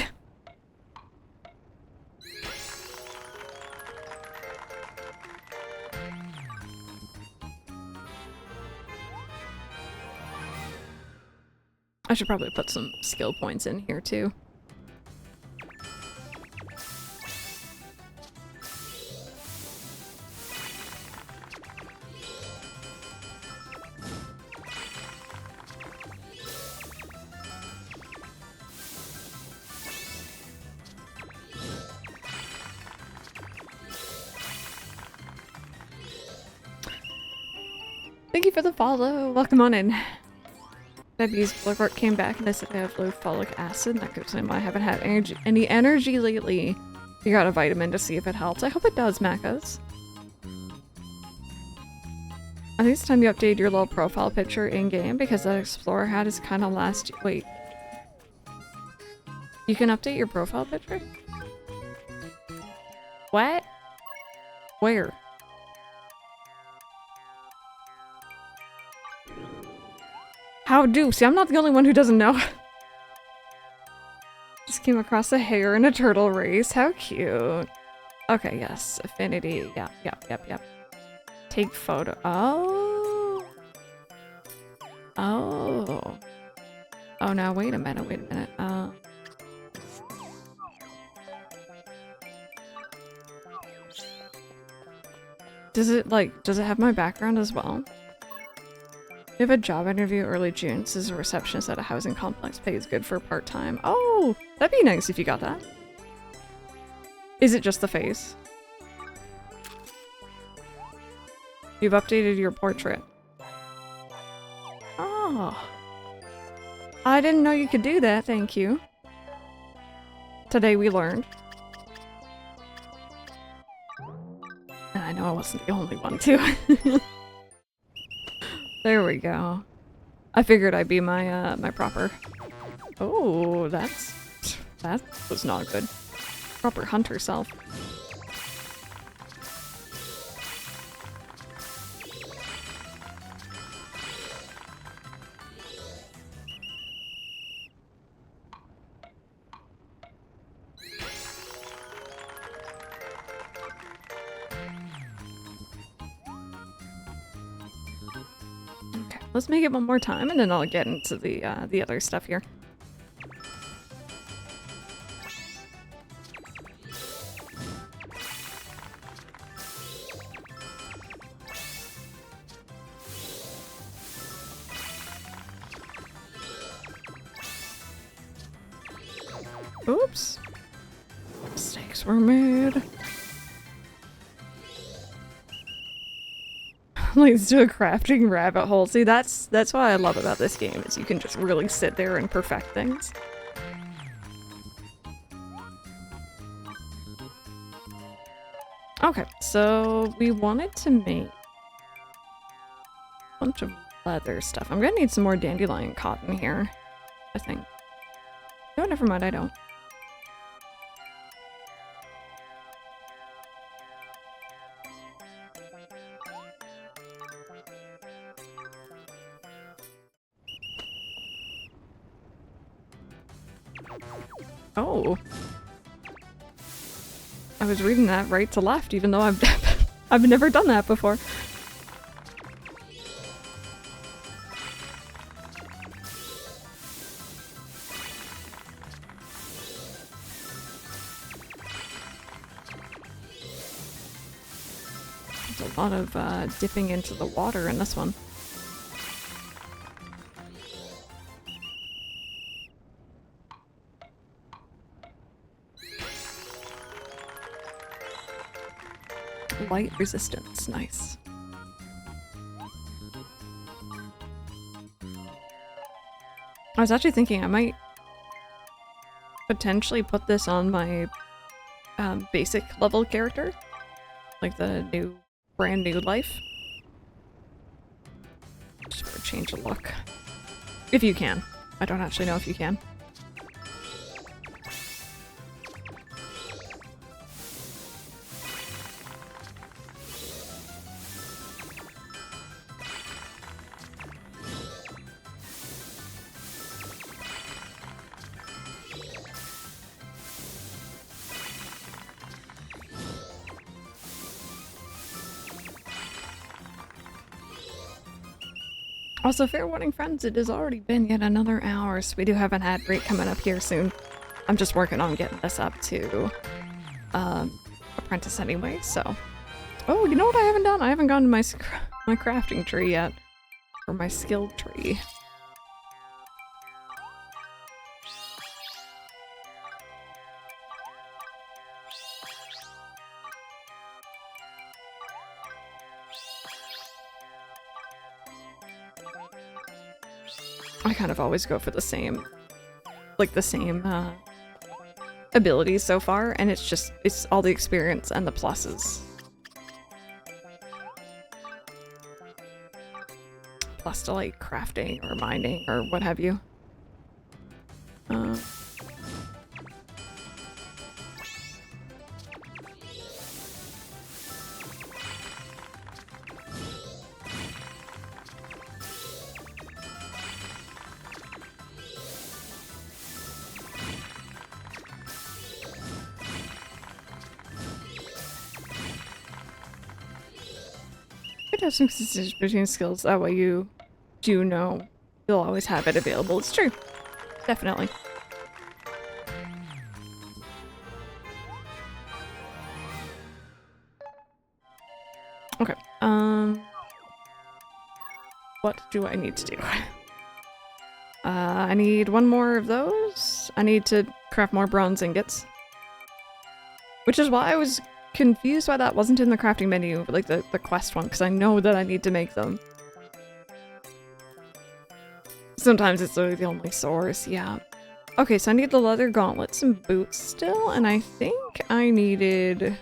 I should probably put some skill points in here too. Thank you for the follow. Welcome on in. Debbie's blood work came back and I said I have low folic acid. That gives me why I haven't had any energy lately. You got a vitamin to see if it helps. I hope it does, Macas. I think it's time you updated your little profile picture in-game because that Explorer hat is kind of last... Wait. You can update your profile picture? What? Where? How do? See, I'm not the only one who doesn't know. Just came across a hare in a turtle race. How cute. Okay, yes. Affinity. Yep. Take photo. Oh. Oh. Oh, now wait a minute. Does it have my background as well? You have a job interview early June. This is a receptionist at a housing complex. Pays good for part-time. Oh, that'd be nice if you got that. Is it just the face? You've updated your portrait. Oh. I didn't know you could do that, thank you. Today we learned. And I know I wasn't the only one too. There we go. I figured I'd be my my proper. Oh, that was not good. Proper hunter self. Let's make it one more time, and then I'll get into the other stuff here. Oops. Mistakes were made. Leads to a crafting rabbit hole. See, that's what I love about this game, is you can just really sit there and perfect things. Okay, so we wanted to make a bunch of leather stuff. I'm gonna need some more dandelion cotton here, I think. No, never mind, I don't. Oh. I was reading that right to left, even though I've I've never done that before. There's a lot of dipping into the water in this one. Light resistance, nice. I was actually thinking I might potentially put this on my basic level character, like the brand new life. Just for a change of look. If you can. I don't actually know if you can. Also, fair warning, friends, it has already been yet another hour, so we do have an ad break coming up here soon. I'm just working on getting this up to Apprentice anyway, so... Oh, you know what I haven't done? I haven't gone to my crafting tree yet. Or my skilled tree. I kind of always go for the same, like the same abilities so far, and it's all the experience and the pluses. Plus to like crafting or mining or what have you. Have some consistency between skills, that way you do know you'll always have it available. It's true. Definitely. Okay. What do I need to do? I need one more of those. I need to craft more bronze ingots. Which is why I was confused why that wasn't in the crafting menu, like the quest one, because I know that I need to make them. Sometimes it's literally the only source, yeah. Okay, so I need the leather gauntlets and boots still, and I think I needed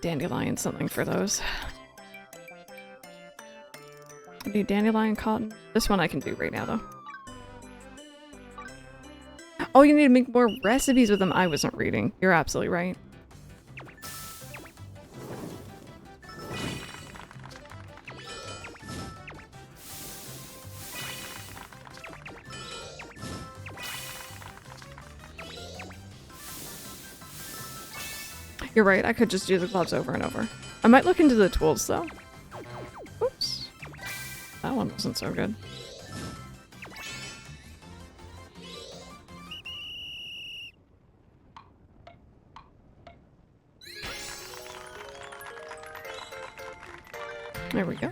dandelion something for those. I need dandelion cotton. This one I can do right now, though. Oh, you need to make more recipes with them. I wasn't reading. You're absolutely right. You're right. I could just do the gloves over and over. I might look into the tools, though. Oops. That one wasn't so good. There we go.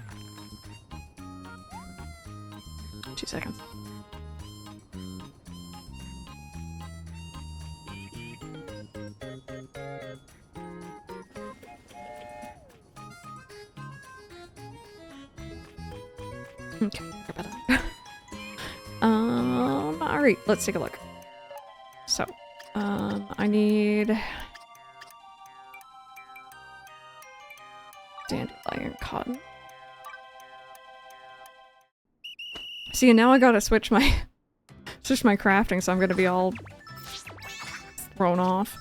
2 seconds. Okay, about that. Alright, let's take a look. So, I need dandelion cotton. See, now I gotta switch my crafting, so I'm gonna be all thrown off.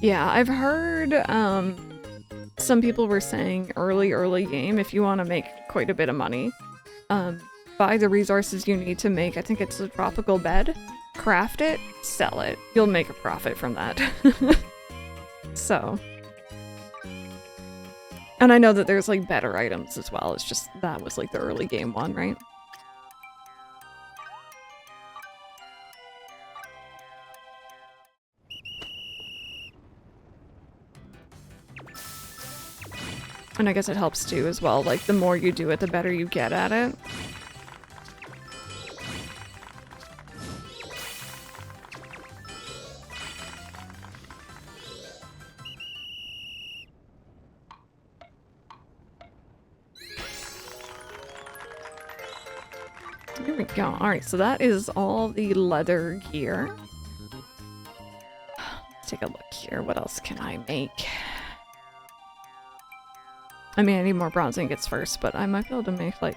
Yeah, I've heard some people were saying early game, if you want to make quite a bit of money, buy the resources you need to make, I think it's a tropical bed, craft it, sell it. You'll make a profit from that. So. And I know that there's like better items as well, it's just that was like the early game one, right? And I guess it helps too as well, like the more you do it, the better you get at it. Here we go. Alright, so that is all the leather gear. Let's take a look here. What else can I make? I mean, I need more bronze ingots first, but I might be able to make, like,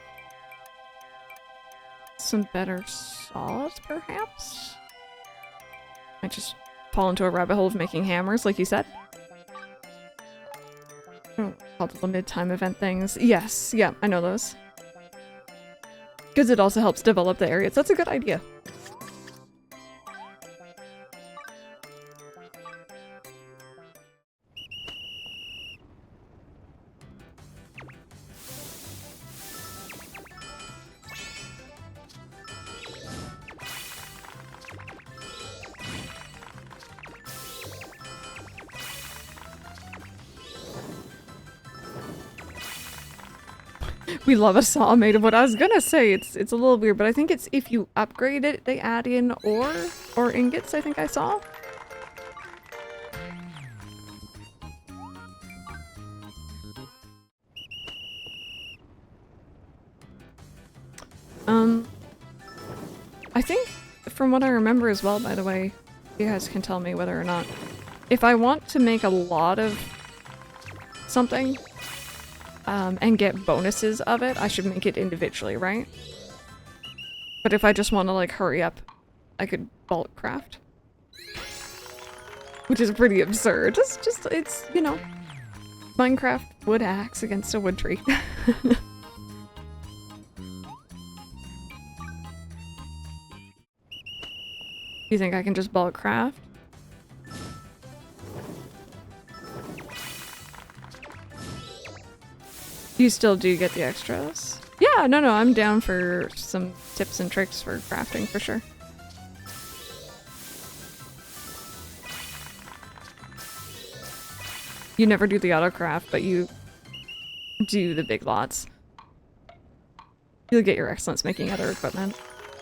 some better saws, perhaps? I just fall into a rabbit hole of making hammers, like you said. Oh, all the limited time event things. Yes, yeah, I know those. Because it also helps develop the areas. That's a good idea. We love a saw made of wood. I was gonna say it's a little weird, but I think it's if you upgrade it, they add in ore or ingots, I think I saw. I think from what I remember as well, by the way, you guys can tell me whether or not, if I want to make a lot of something, and get bonuses of it, I should make it individually, right? But if I just want to, like, hurry up, I could bulk craft. Which is pretty absurd. It's, you know, Minecraft wood axe against a wood tree. You think I can just bulk craft? You still do get the extras? Yeah, no, I'm down for some tips and tricks for crafting, for sure. You never do the auto craft, but you do the big lots. You'll get your excellence making other equipment.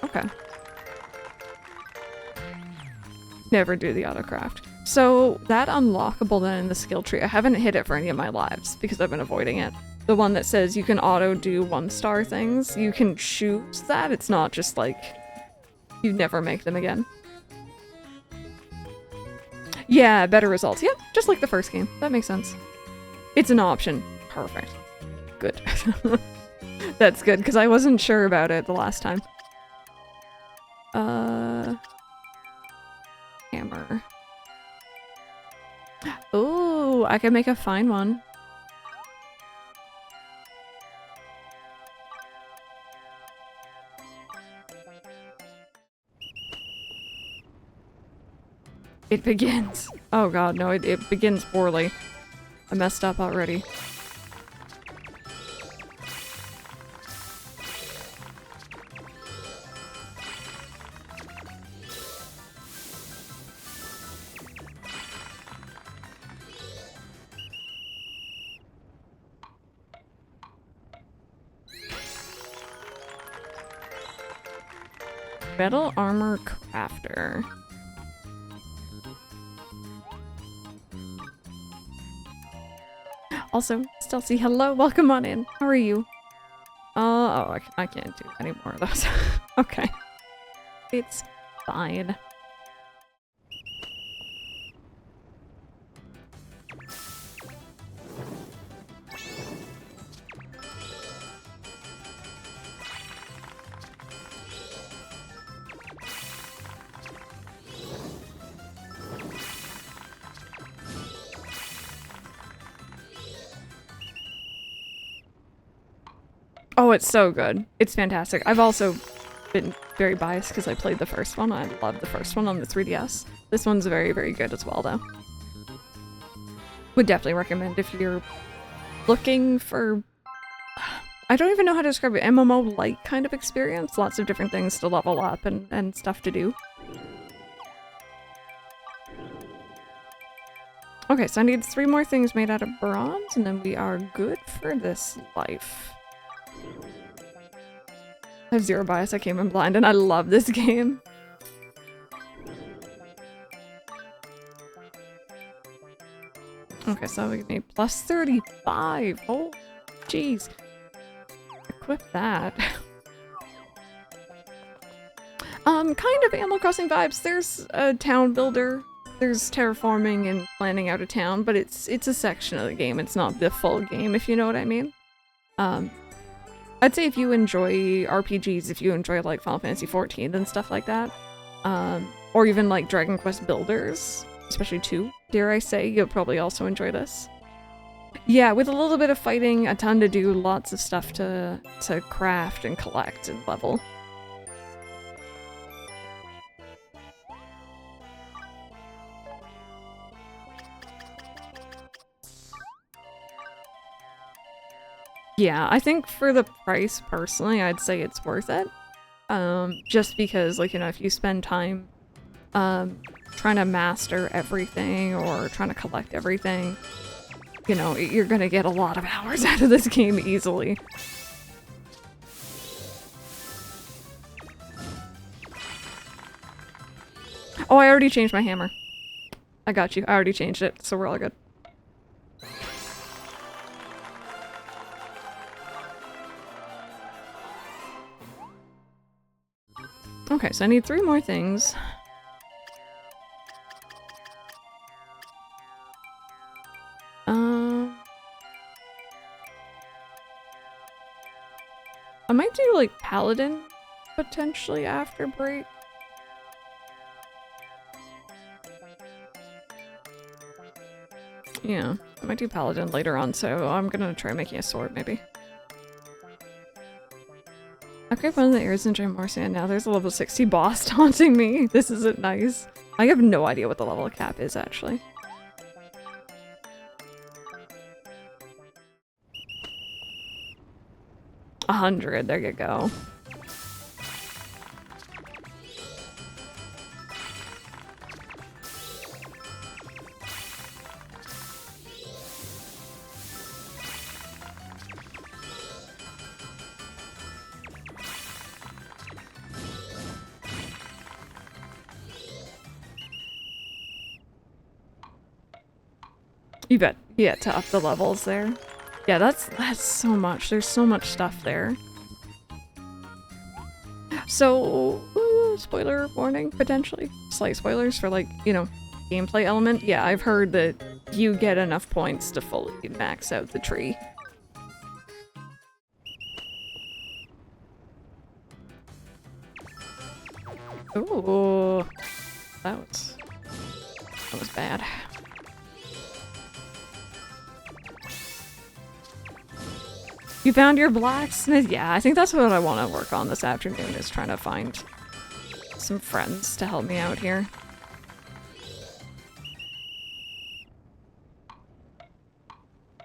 Okay. Never do the auto craft. So that unlockable then in the skill tree, I haven't hit it for any of my lives because I've been avoiding it. The one that says you can auto do 1-star things, you can choose that. It's not just like you never make them again. Yeah, better results. Yeah, just like the first game. That makes sense. It's an option. Perfect. Good. That's good, because I wasn't sure about it the last time. Hammer. Ooh, I can make a fine one. It begins. Oh god, no, it begins poorly. I messed up already. Metal armor crafter. Also, Stealthy, hello, welcome on in. How are you? Oh, I can't do any more of those. Okay. It's fine. Oh, it's so good. It's fantastic. I've also been very biased because I played the first one. I loved the first one on the 3DS. This one's very, very good as well, though. Would definitely recommend if you're looking for... I don't even know how to describe it. MMO-like kind of experience. Lots of different things to level up and stuff to do. Okay, so I need 3 more things made out of bronze, and then we are good for this life. I have 0 bias, I came in blind, and I love this game. Okay, so we need plus 35. Oh, jeez. Equip that. Kind of Animal Crossing vibes. There's a town builder. There's terraforming and planning out a town, but it's a section of the game. It's not the full game, if you know what I mean. I'd say if you enjoy RPGs, if you enjoy like Final Fantasy XIV and stuff like that, or even like Dragon Quest Builders, especially 2, dare I say, you'll probably also enjoy this. Yeah, with a little bit of fighting, a ton to do, lots of stuff to craft and collect and level. Yeah, I think for the price, personally, I'd say it's worth it. Just because, like, you know, if you spend time trying to master everything or trying to collect everything, you know, you're gonna get a lot of hours out of this game easily. Oh, I already changed my hammer. I got you. I already changed it, so we're all good. Okay, so I need 3 more things. I might do, like, Paladin, potentially, after break. Yeah, I might do Paladin later on, so I'm gonna try making a sword, maybe. Okay, one of the areas in Jamorcia. Now there's a level 60 boss taunting me. This isn't nice. I have no idea what the level cap is, actually. A 100, there you go. You bet. Yeah, to up the levels there. Yeah, that's so much. There's so much stuff there. So, spoiler warning, potentially. Slight spoilers for, like, you know, gameplay element. Yeah, I've heard that you get enough points to fully max out the tree. Ooh. That was bad. You found your blacksmith? Yeah, I think that's what I want to work on this afternoon, is trying to find some friends to help me out here.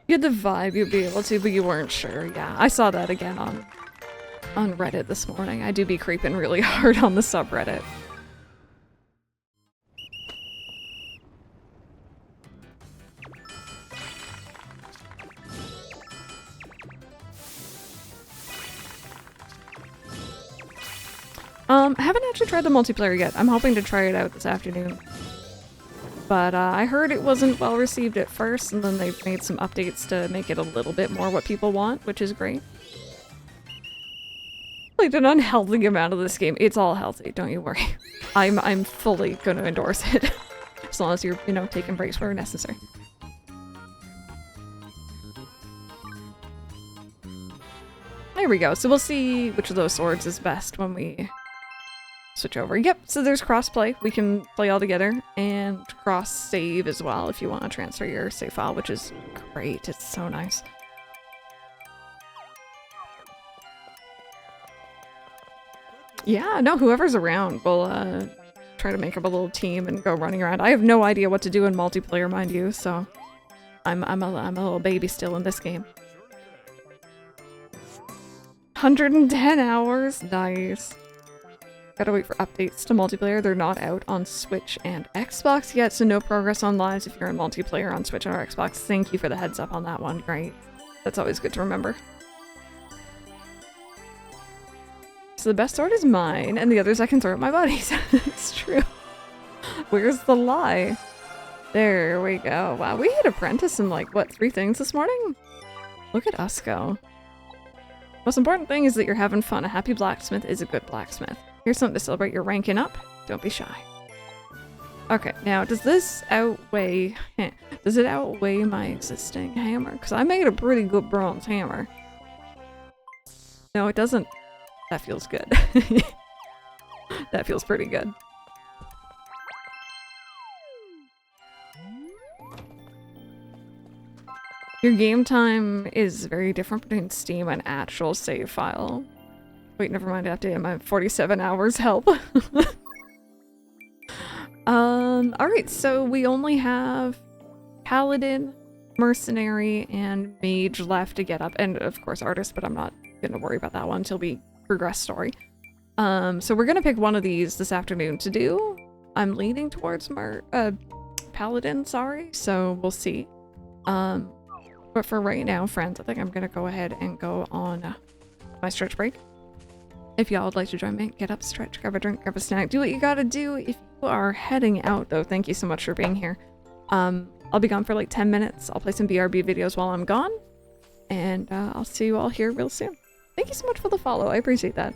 You had the vibe you'd be able to, but you weren't sure. Yeah, I saw that again on Reddit this morning. I do be creeping really hard on the subreddit. I haven't actually tried the multiplayer yet. I'm hoping to try it out this afternoon. But I heard it wasn't well received at first, and then they've made some updates to make it a little bit more what people want, which is great. Like an unhealthy amount of this game. It's all healthy, don't you worry. I'm fully gonna endorse it. As long as you're, you know, taking breaks where necessary. There we go. So we'll see which of those swords is best when we switch over. Yep, so there's cross-play. We can play all together, and cross-save as well if you want to transfer your save file, which is great. It's so nice. Yeah, no, whoever's around will try to make up a little team and go running around. I have no idea what to do in multiplayer, mind you, so I'm a little baby still in this game. 110 hours, nice. Gotta wait for updates to multiplayer. They're not out on Switch and Xbox yet, so no progress on lives if you're in multiplayer on Switch or Xbox. Thank you for the heads up on that one, great. That's always good to remember. So the best sword is mine, and the others I can throw at my buddies. It's true. Where's the lie? There we go. Wow, we hit apprentice in like, what, 3 things this morning? Look at us go. Most important thing is that you're having fun. A happy blacksmith is a good blacksmith. Here's something to celebrate your ranking up. Don't be shy. Okay, now does this outweigh... does it outweigh my existing hammer? Because I made a pretty good bronze hammer. No, it doesn't. That feels good. That feels pretty good. Your game time is very different between Steam and actual save file. Wait, never mind, I updated my 47 hours help. Alright, so we only have Paladin, Mercenary, and Mage left to get up, and of course Artist, but I'm not gonna worry about that one until we progress story. So we're gonna pick one of these this afternoon to do. I'm leaning towards Paladin, sorry, so we'll see. But for right now, friends, I think I'm gonna go ahead and go on my stretch break. If y'all would like to join me, get up, stretch, grab a drink, grab a snack, do what you gotta do. If you are heading out though, thank you so much for being here. I'll be gone for like 10 minutes. I'll play some BRB videos while I'm gone, and I'll see you all here real soon. Thank you so much for the follow. I appreciate that.